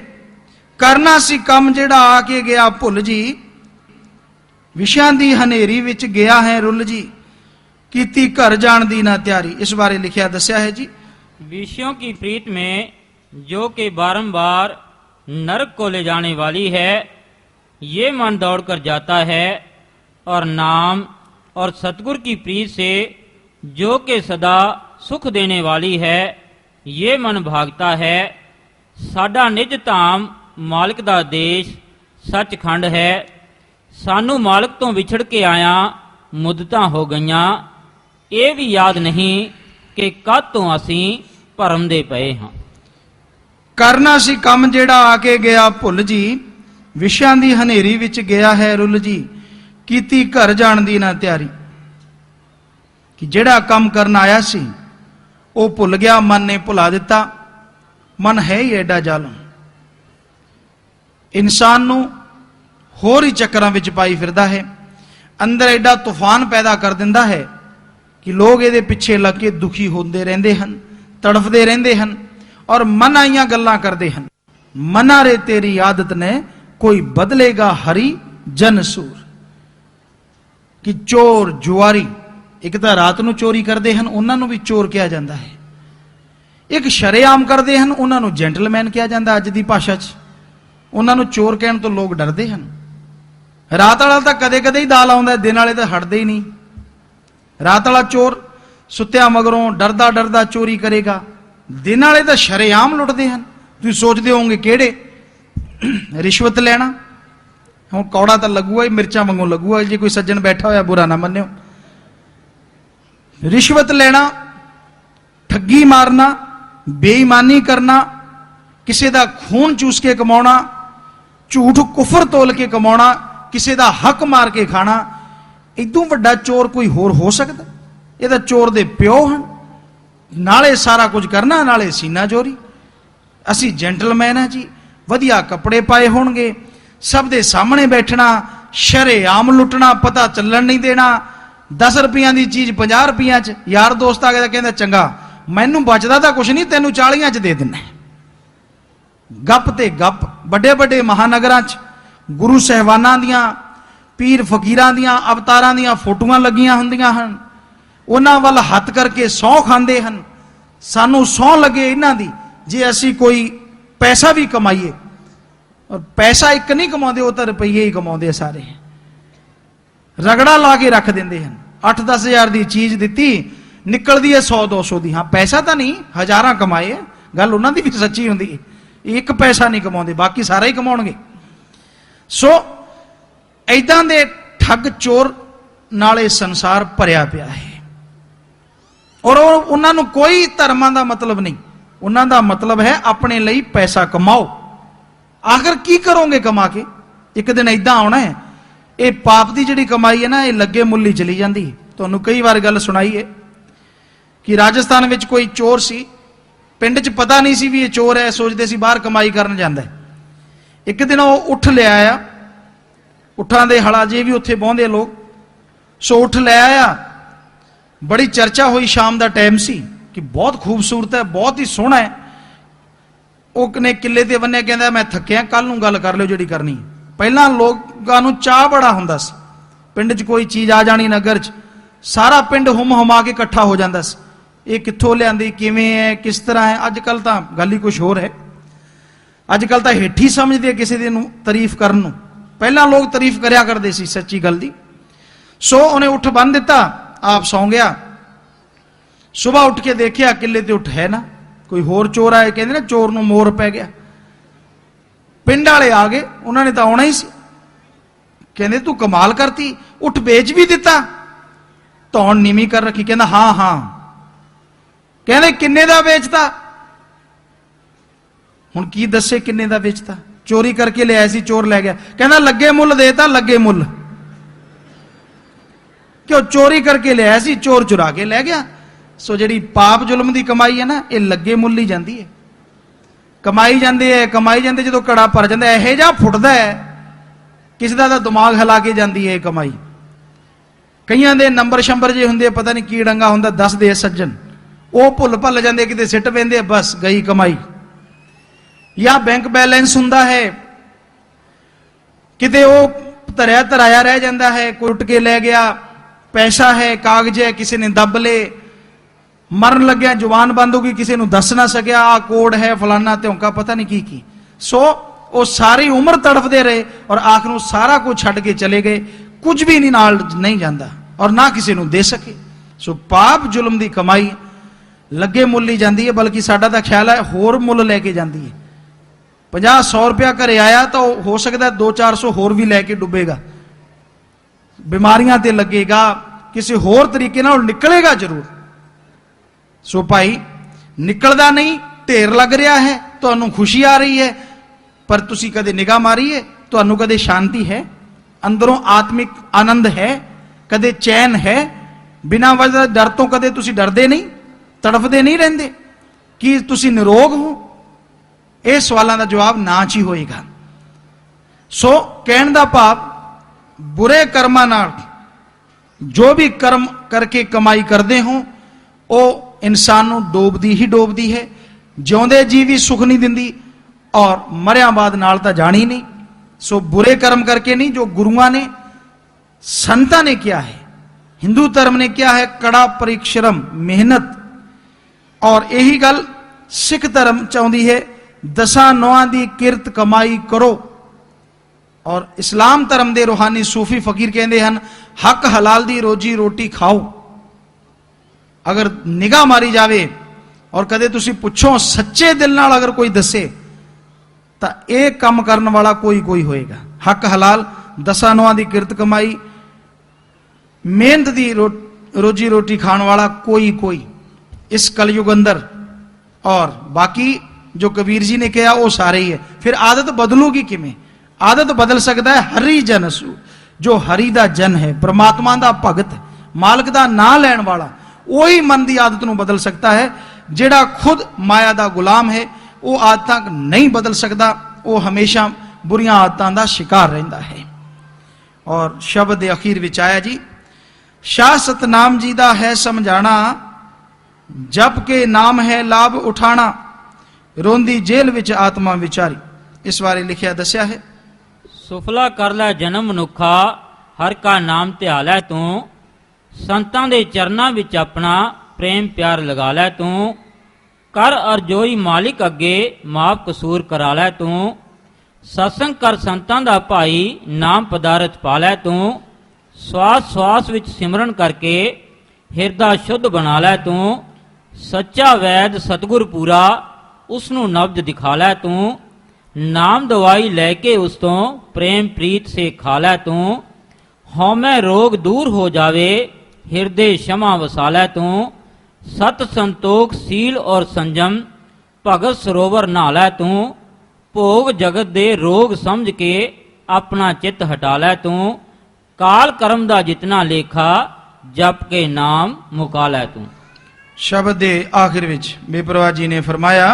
करना सी कम जेड़ा आके गया भुल जी, विषयां दी हनेरी विच गया है रुल जी, कीती घर जाण दी ना तैयारी। इस बारे लिखिया दस्या है जी। विषयों की प्रीत में जो कि बारंबार नरक को ले जाने वाली है, ये मन दौड़ कर जाता है। और नाम और सतगुर की प्रीत से जो कि सदा सुख देने वाली है, ये मन भागता है। साडा निज धाम मालिक दा देश सचखंड है। सानू मालिक तो विछड़ के आया मुद्दतां हो गईयां, ये भी याद नहीं कि कद तो असीं भरम दे पए हां। करना सी कम जेड़ा आके गया भुल जी, विषयां दी हनेरी विच गया है रुल जी, कीती घर जाण दी ना तैयारी। कि जेड़ा काम करना आया सी वो भुल गया, मन ने भुला दिता। मन है ही एडा जालम, इंसान नूं होर ही चक्करां विच पाई फिरदा है। अंदर एडा तूफान पैदा कर दिंदा है कि लोग इहदे पिछे लग के दुखी होंदे रहिंदे हन, तड़फदे रहिंदे हन और मन आईयां गल्लां करदे हन। मना रे तेरी आदत ने कोई बदलेगा हरी जनसूर। कि चोर जुआरी एक तो रात नूं चोरी करते हैं, उन्होंने भी चोर कहा जाता है। एक शरेआम करते हैं, उन्होंने जेंटलमैन कहा जाता अज की भाषा च। उन्होंने चोर कहने तो लोग डरते हैं। रात वाला तो कदे कदे ही दाल आउंदा, दिन वाले तो हटते ही नहीं। रात वाला चोर सुत्या मगरों डरदा डरदा चोरी करेगा, दिन वाले तो शरेआम लुटते हैं। तुम सोचते होंगे केड़े? रिश्वत लेना, ਹੁਣ ਕੌੜਾ ਤਾਂ ਲੱਗੂਗਾ ਹੀ, ਮਿਰਚਾਂ ਵਾਂਗੂ ਲੱਗੂਗਾ। ਜੇ ਕੋਈ ਸੱਜਣ ਬੈਠਾ ਹੋਇਆ बुरा ना मन्नियो। रिश्वत लेना, ठगी मारना, बेईमानी करना, किसी का खून चूस के कमाना, झूठ कुफर तोल के कमाना, किसी का हक मार के खाना, इदों वड्डा चोर कोई होर हो सकता? ये तो चोर दे प्यो हैं। नाले सारा कुछ करना, नाले सीना चोरी। असी जेंटलमैन है जी, वधिया कपड़े पाए होणगे, सब दे सामने बैठना, शरेआम लुटना, पता चलन नहीं देना। 10 रुपया की चीज 50 रुपया च, यार दोस्त आ गया कहता चंगा मैनू बचदा तो कुछ नहीं, तेनू 40 च दे देना। गप ते गप। बड़े बड़े महानगरां च गुरु साहिबानां दियां, पीर फकीरां दियां, अवतारां दियां फोटोआं लगियां हुंदियां हन। उन्हां वल हत्थ करके सौं खांदे हन। सानू सौं लगे इन्हां दी, जे असी कोई पैसा भी कमाईए, और पैसा एक नहीं कमाते, वो तो रुपये ही कमाते सारे। रगड़ा ला के रख देंगे हैं। 8-10 हज़ार की चीज दी, निकलती है 100-200 की। हाँ पैसा तो नहीं, हज़ारां कमाए, गल उन्होंने भी सच्ची होंगी। एक पैसा नहीं कमाते, बाकी सारा ही कमाउणगे। सो ऐदां दे ठग चोर नाले संसार भरिया पिया है। और उन्होंने कोई धर्मां दा मतलब नहीं, उन्होंने मतलब है अपने लिए पैसा कमाओ। आखिर की करोगे कमा के? एक दिन इदां आना है, ये पाप की जिहड़ी कमाई है ना, ये लगे मुल ही चली जाती है। तुहानूं कई बार गल सुनाई है कि राजस्थान में कोई चोर सी, पिंड च पता नहीं सी भी ये चोर है, सोचते सी बाहर कमाई करन जांदा है। एक दिन वो उठ ले आया, उठां दे हड़ा जे भी उत्थे बौंदे लोग, सो उठ ले आया। बड़ी चर्चा हुई, शाम का टाइम सी कि बहुत खूबसूरत है, बहुत ही सोहना है। उसने किले ते बन्ने, कहंदा मैं थकिया, कल नूं गल कर लिओ जिहड़ी करनी। पहलां लोकां नूं चाह बड़ा हुंदा सी, पिंड च कोई चीज आ जानी नगर च, सारा पिंड हुम हुमा के इकट्ठा हो जाता सी। ये कित्थों लिआंदी, किवें है, किस तरह है। अजकल तो गल ही कुछ होर है। अजकल तो हेठी समझते किसी दी नूं तारीफ करन नूं, पहलां लोग तारीफ करिया करदे सी सच्ची गल दी। सो उन्हें उठ बन दिता, आप सौ गया। सुबह उठ के देखिया किले ते उठ है ना, कोई होर चोर आए, कहते ना चोर नूं मोर पै गया। पिंड वाले आ गए, उन्होंने तो आना ही सी। कहते तू कमाल करती, उठ बेच भी दिता, धौन नीवी कर रखी। कहना हाँ हाँ। कहते किन्ने दा बेचता? हुण की दसे किन्ने दा बेचता? चोरी करके ले आया सी, चोर ले गया। कहना लगे मुल देता, लगे मुल। क्यों? चोरी करके ले आया सी, चोर चुरा के ले गया। सो जी पाप जुल्म की कमाई है ना, ये लगे मुल ही जाती है। कमाई जाती है, कमाई जाती, जो कड़ा भर जाता है, यह जा फुटता है, किसी का तो दिमाग हिला के जाती है कमाई। कईयां दे नंबर शंबर जे होंगे, पता नहीं की डंगा होंगे, 10 दे सज्जन, वो भुल भल जाते, किते सिट पैंदे, बस गई कमाई। या बैंक बैलेंस हुंदा है, किते वो धरिया धराया रह जाता है, कोई उठ के ले गया। पैसा है, कागज है, किसी ने दब ले, मरन लग्या जुबान बंद होगी, किसी को दस ना सकिया, आ कोड है फलाना त्योंका, पता नहीं की। सो वो सारी उम्र तड़फते रहे और आखिर सारा कुछ छड़ के चले गए, कुछ भी नहीं नाल नहीं जाता और ना किसी को दे सके। सो पाप जुल्म की कमाई लगे मुल ही जाती है, बल्कि साडा तो ख्याल है होर मुल लैके जाती है। 50-100 रुपया घरे आया तो हो सकता है 200-400 होर भी लैके डुबेगा, बीमारियां ते लगेगा, किसी होर तरीके नाल निकलेगा जरूर। सो भाई निकलदा नहीं, ढेर लग रहा है, तुहानू खुशी आ रही है, पर तुसी कदे निगाह मारी है, तुहानू कदे शांति है, अंदरों आत्मिक आनंद है, कदे चैन है? बिना वजह डर तो कदे तुसी डरदे नहीं, तड़फदे नहीं रहंदे कि तुसी निरोग हो? ये सवालों का जवाब ना च ही होएगा। सो कहण दा भाव, बुरे कर्मां नाल जो भी कर्म करके कमाई करते हो, वो इंसान नूं डोबदी ही डोबदी है। जिउंदे जी भी सुख नहीं दिंदी और मरिया बाद नाल तां जानी नहीं। सो बुरे कर्म करके नहीं, जो गुरुआं ने संतां ने किया है, हिंदू धर्म ने किया है, कड़ा परिश्रम मेहनत। और यही गल सिख धर्म चाहती है, 10 नौआं दी किरत कमाई करो। और इस्लाम धर्म के रूहानी सूफी फकीर कहते हैं, हक हलाल दी रोजी रोटी खाओ। अगर निगाह मारी जाए और कदे तुसी पुछो सच्चे दिल नाल अगर कोई दसे तो यह काम करने वाला कोई कोई होएगा। हक हलाल दसां नौआं दी किरत कमाई, मेहनत दी रोजी रोटी खाने वाला कोई इस कलयुग अंदर, और बाकी जो कबीर जी ने कहा वो सारे ही है। फिर आदत बदलूगी किमें? आदत बदल सकता है हरि जन सू, जो हरि दा जन है, परमात्मा दा भगत, मालक दा नां लैण वाला, वही मन की आदत नूं बदल सकता है। जिहड़ा खुद माया दा गुलाम है वो आदत नहीं बदल सकता, वो हमेशा बुरियां आदतों का शिकार रहिंदा है। और शब्द दे अखीर विच आया जी, शाह सतनाम जी दा है समझाना, जप के नाम है लाभ उठाना, रोंदी जेल विच आत्मा विचारी। इस बारे लिखिया दस्या है, सुफला कर लै जन्म मनुखा, हर का नाम ध्यालै तू, संतां दे चरनां विच अपना प्रेम प्यार लगा लै तू, कर अरजोई मालिक अगे माफ कसूर करा लै तू, सत्संग कर संतां दा भाई नाम पदारथ पा लै तू, श्वास श्वास विच सिमरन करके हिरदा शुद्ध बना लै तू, सच्चा वैद सतगुर पूरा उसनू नब्ज दिखा लै तू, नाम दवाई लैके उस तो प्रेम प्रीत से खा लै तू, हौमै रोग दूर हो जावे हिरदे क्षमा वसा लै तू, सत संतोख सील और संजम भगत सरोवर नहा लै तू, भोग जगत दे रोग समझ के अपना चित्त हटा लै तू, काल कर्म दा जितना लेखा जप के नाम मुका लै तू। शब्द दे आखिर विच बेपरवाह जी ने फरमाया,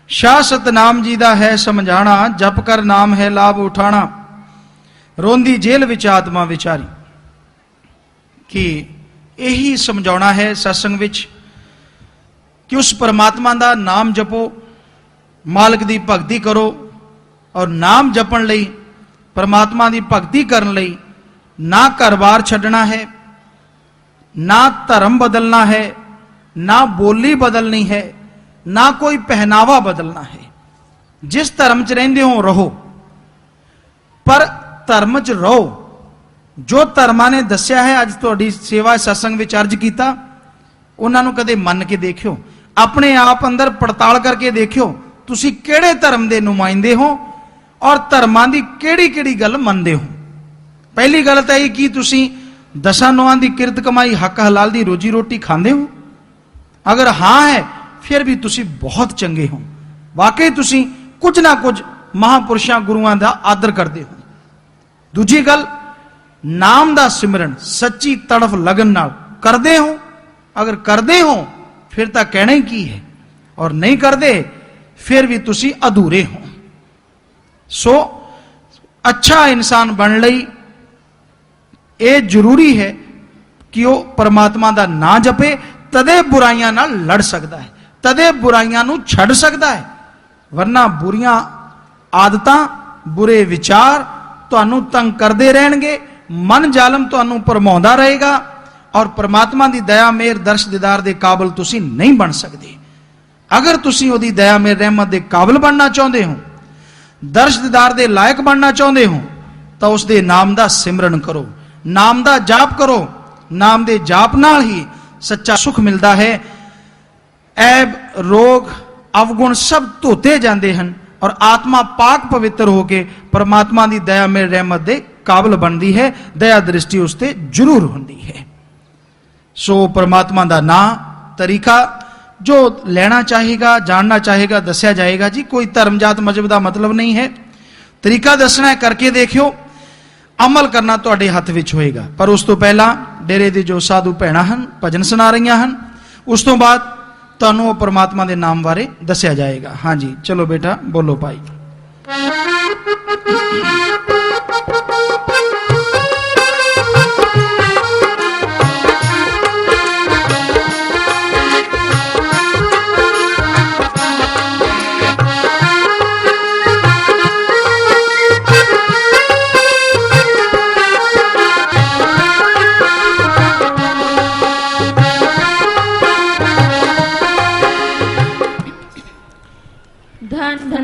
शाह सतनाम जी दा है समझाना, जप कर नाम है लाभ उठाना, रोंदी जेल विच आत्मा विचारी। कि यही समझाना है सत्संग विच कि उस परमात्मा दा नाम जपो, मालिक दी भगती करो, और नाम जपण लई, परमात्मा दी भगती करन लई ना घर-बार छड्डना है, ना धर्म बदलना है, ना बोली बदलनी है, ना कोई पहनावा बदलना है। जिस धर्म च रहिंदे हो रहो, पर धर्म च रहो। जो धर्मां ने दस्या है, अज तुहाडी सेवा सत्संग विच अर्ज कीता, उन्हां नूं कदे मन के देखियो, अपने आप अंदर पड़ताल करके देखियो, तुसीं किहड़े धर्म दे नुमाइंदे हो और धर्मां दी किहड़ी-किहड़ी गल मनदे हो। पहली गल तां कि तुसीं दसां नौआं दी किरत कमाई हक हलाल दी रोजी रोटी खांदे हो? अगर हाँ है, फिर भी तुसीं बहुत चंगे हो, वाकई तुसीं कुछ ना कुछ महापुरुषां गुरुआं दा आदर करदे हो। दूजी गल, नाम दा सिमरन सच्ची तड़फ लगन नाल करदे हो? अगर करदे हो फिर तां कहना ही की है, और नहीं करदे फिर भी तुसीं अधूरे हो। सो अच्छा इंसान बन लई ये जरूरी है कि वह परमात्मा दा ना जपे, तदे बुराइयां नाल लड़ सकता है, तदे बुराइयां नूं छड़ सकता है। वरना बुरियां आदतां, बुरे विचार तुहानूं तंग करदे रहणगे, मन जालम तुहानूं भरमाउंदा रहेगा, और परमात्मा दी दया मेहर दर्श दीदार दे काबिल तुसीं नहीं बन सकदे। अगर तुसीं ओदी दया मेहर रहमत दे काबिल बनना चाहुंदे हो, दर्श दीदार दे लायक बनना चाहुंदे हो, तो उस दे नाम दा सिमरन करो, नाम दा जाप करो। नाम दे जाप नाल ही सच्चा सुख मिलता है। ऐब रोग अवगुण सब धोते जाते हैं, और आत्मा पाक पवित्र होके परमात्मा की दया मेरे रहमत दे काबिल बनती है। दया दृष्टि उसते जरूर होती है। सो परमात्मा का ना तरीका जो लेना चाहेगा, जानना चाहेगा, दसिया जाएगा जी। कोई धर्म जात मजहब का मतलब नहीं है, तरीका दसना है, करके देखियो, अमल करना तुहाडे हथ विच होएगा। पर उस तो पहला डेरे दे जो साधु भैणां हन भजन सुना रही हन, उस तो बाद तुहानूं परमात्मा के नाम बारे दसिया जाएगा। हाँ जी, चलो बेटा बोलो भाई।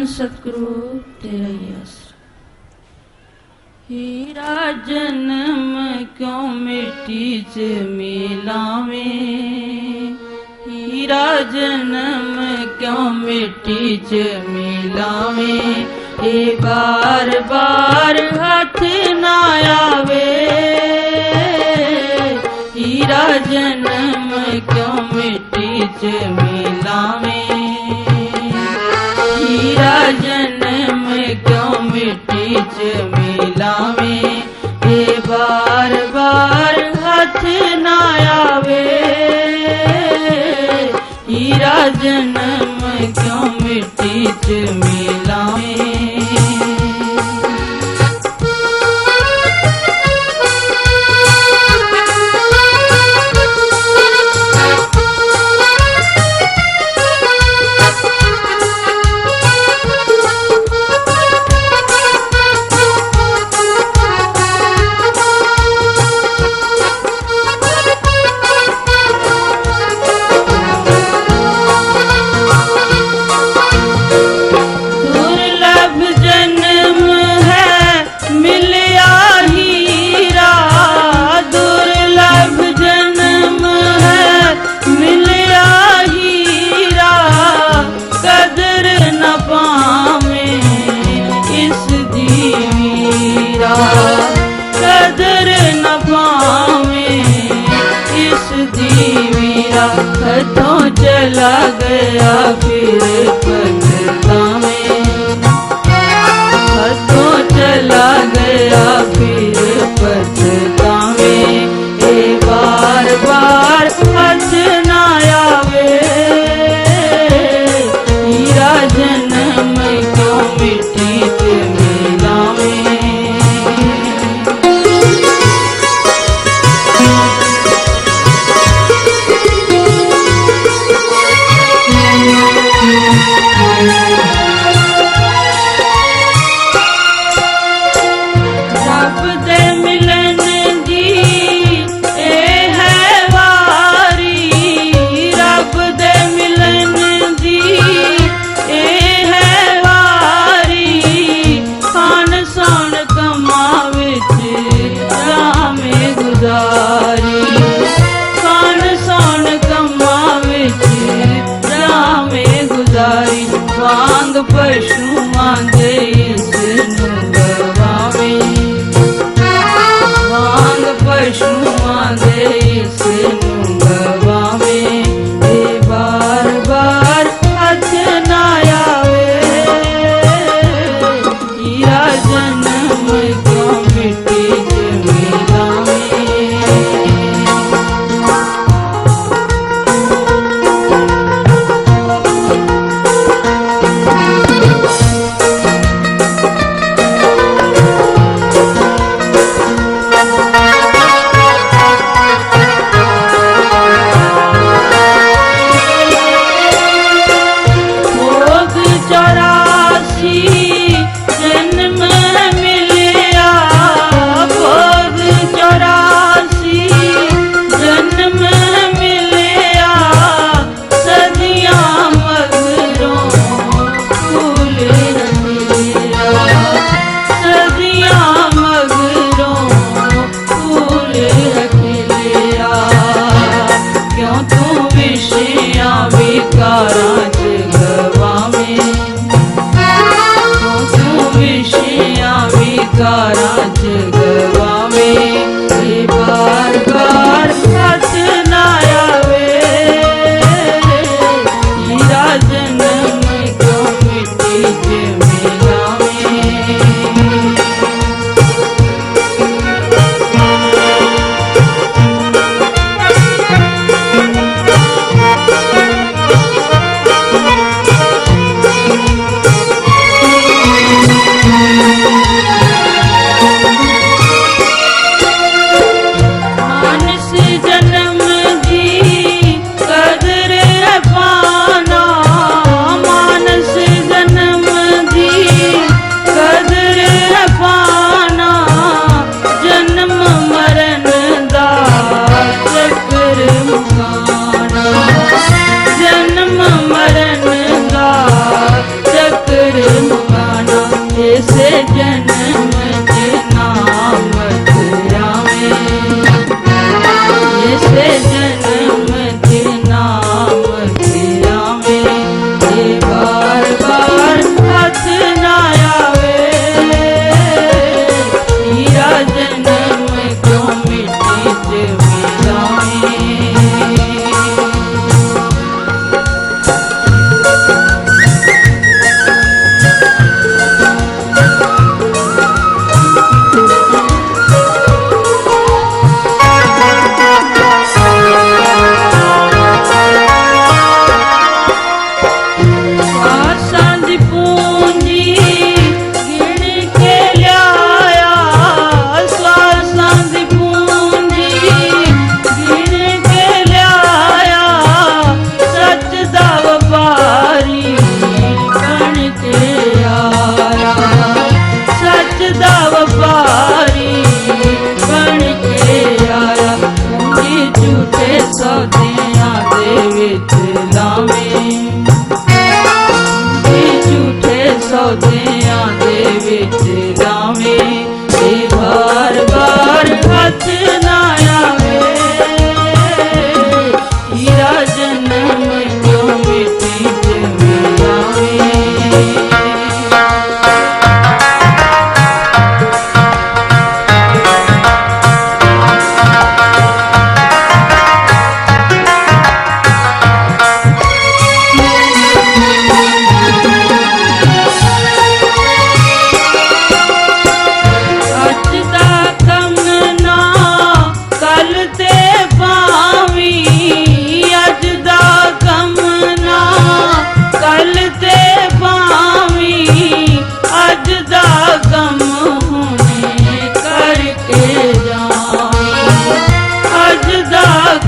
सतगुरु तेरा ही आसरा। हीरा जन्म क्यों मिट्टी च मिलावे, हीरा जन्म क्यों मिट्टी च मिलावे, ए बार बार हाथ ना आवे, हीरा जन्म क्यों मिट्टी च मिलावे, हीरा जन्म क्यों मिट्टी च मिलावे, ये बार बार हाथ ना आवे, हीरा जन्म क्यों मिट्टी च मिलावे। दुर्लभ जन्म है मिलिया हीरा, दुर्लभ जन्म है मिलिया हीरा, कदर न पावे इस दी मीरा, कदर न पावे इस दी मीरा, हथों चला गया फिर पछतावे, हथों चला गया फिर पछतावे, ये बार बार हाथ ना आवे, हीरा जन्म क्यों मिट्टी च मिलावे। रब दे मिलन दी ए है वारी, रब दे मिलन दी ए है वारी, खान सोन कमा विच रामे गुजारी, खान सोन कमा विच रामे गुजारी, वांग पशुआं दे इसनू गवावे, वांग पशुआं दे इसनू गवावे, ये बार बार हाथ ना आवे, हीरा जन्म क्यों मिट्टी च मिलावे।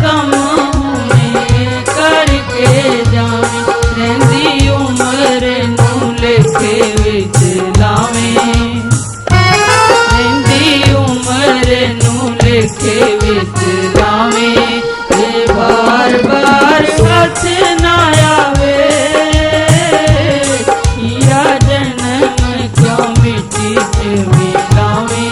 कम में करके जावे रहिंदी उम्र नूं लेखे विच लावे रहिंदी उम्र नूं लेखे विच लावे ये बार बार हथ ना आवे हीरा जन्म क्यों मिट्टी च मिलावे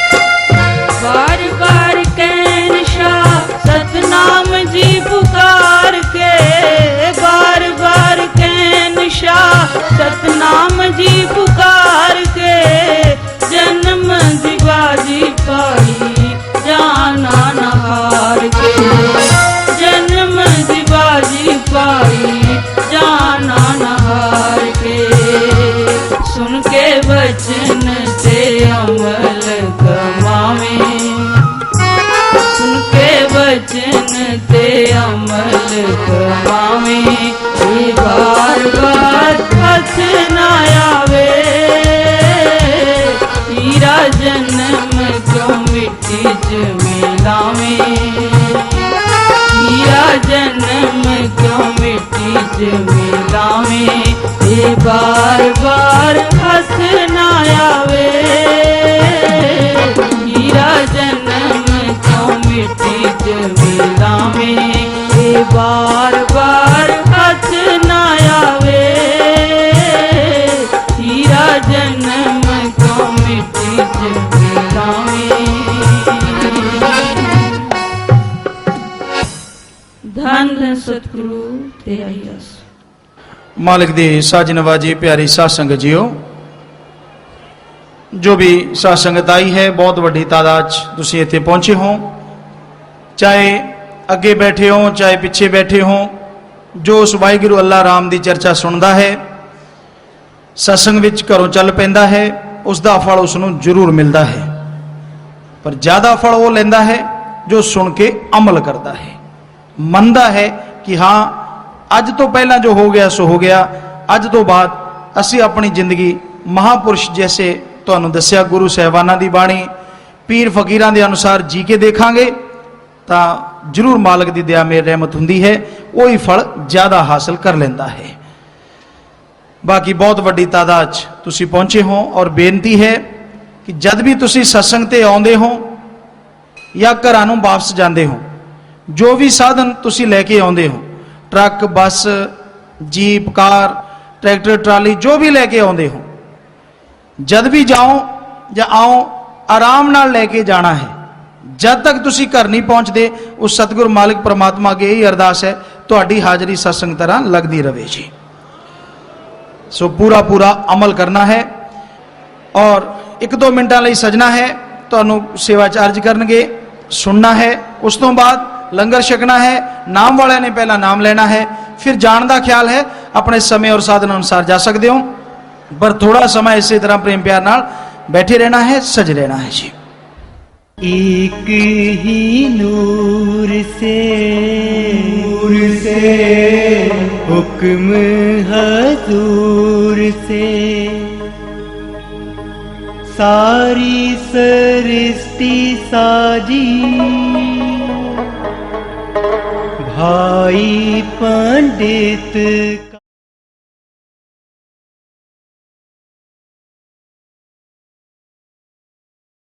बार बार कहन शाह सतनाम जी पुकार के बार बार कहन शाह सतनाम जी पुकार के जन्म दिवाजी पाई जाना नहार के जन्म दिवाजी पाई जाना नहार के सुन के वचन से अमल कमावे सुन के वचन ते अमल कमावे ये बार बार हथ ना आवे हीरा जन्म क्यों मिट्टी च मिलावे हीरा जन्म क्यों मिट्टी च मिलावे ये बार बार हथ ना आवे हीरा जन्म क्यों मिट्टी च मिलावे ये बार बार हथ ना आवे हीरा जन्म क्यों मिट्टी च मिलावे धन धन सतगुरु तेरा ही आस ਮਾਲਿਕ ਦੀ ਸਾਜ ਨਵਾਜੀ ਪਿਆਰੀ ਸਾਧ ਸੰਗਤ ਜੀਓ ਜੋ ਵੀ ਸਾਧ ਸੰਗਤ ਆਈ ਹੈ ਬਹੁਤ ਵੱਡੀ ਤਾਦਾਦ 'ਚ ਤੁਸੀਂ ਇੱਥੇ ਪਹੁੰਚੇ ਹੋ ਚਾਹੇ ਅੱਗੇ ਬੈਠੇ ਹੋ ਚਾਹੇ ਪਿੱਛੇ ਬੈਠੇ ਹੋ ਜੋ ਉਸ ਵਾਹਿਗੁਰੂ ਅੱਲਾ ਰਾਮ ਦੀ ਚਰਚਾ ਸੁਣਦਾ ਹੈ ਸਤਸੰਗ ਵਿੱਚ ਘਰੋਂ ਚੱਲ ਪੈਂਦਾ ਹੈ ਉਸ ਦਾ ਫਲ ਉਸ ਨੂੰ ਜ਼ਰੂਰ ਮਿਲਦਾ ਹੈ ਪਰ ਜ਼ਿਆਦਾ ਫਲ ਉਹ ਲੈਂਦਾ ਹੈ ਜੋ ਸੁਣ ਕੇ ਅਮਲ ਕਰਦਾ ਹੈ ਮੰਨਦਾ ਹੈ ਕਿ ਹਾਂ ਅੱਜ ਤੋਂ ਪਹਿਲਾਂ ਜੋ ਹੋ ਗਿਆ ਸੋ ਹੋ ਗਿਆ ਅੱਜ ਤੋਂ ਬਾਅਦ ਅਸੀਂ ਆਪਣੀ ਜ਼ਿੰਦਗੀ ਮਹਾਪੁਰਸ਼ ਜੈਸੇ ਤੁਹਾਨੂੰ ਦੱਸਿਆ ਗੁਰੂ ਸਾਹਿਬਾਨਾਂ ਦੀ ਬਾਣੀ ਪੀਰ ਫਕੀਰਾਂ ਦੇ ਅਨੁਸਾਰ ਜੀ ਕੇ ਦੇਖਾਂਗੇ ਤਾਂ ਜ਼ਰੂਰ ਮਾਲਕ ਦੀ ਦਇਆ ਮੇਰ ਰਹਿਮਤ ਹੁੰਦੀ ਹੈ ਉਹੀ ਫਲ ਜ਼ਿਆਦਾ ਹਾਸਲ ਕਰ ਲੈਂਦਾ ਹੈ ਬਾਕੀ ਬਹੁਤ ਵੱਡੀ ਤਾਦਾਦ 'ਚ ਤੁਸੀਂ ਪਹੁੰਚੇ ਹੋ ਔਰ ਬੇਨਤੀ ਹੈ ਕਿ ਜਦ ਵੀ ਤੁਸੀਂ ਸਤਸੰਗ ਤੇ ਆਉਂਦੇ ਹੋ ਜਾਂ ਘਰਾਂ ਨੂੰ ਵਾਪਸ ਜਾਂਦੇ ਹੋ ਜੋ ਵੀ ਸਾਧਨ ਤੁਸੀਂ ਲੈ ਕੇ ਆਉਂਦੇ ਹੋ truck bus jeep car tractor trolley जो भी लेके आउंदे हो जद भी जाओ या आओ आराम नाल लेके जाना है जब तक तुसी घर नहीं पहुंचते उस सतगुरु मालिक परमात्मा अगे यही अरदास है तुहाडी हाजरी सत्संग तरह लगती रहे जी सो पूरा पूरा अमल करना है और 1-2 मिनटां लई सजना है तुहानू सेवा च अर्ज करनगे सुनना है उस तो बाद लंगर छकना है नाम वाले ने पहला नाम लेना है फिर जान का ख्याल है अपने समय और साधन अनुसार जा सकते हो पर थोड़ा समय इसी तरह प्रेम प्यार नाल बैठे रहना है सज रहना है जी एक ही नूर से हुक्म हजूर से सारी सृष्टि साजी भाई पंडित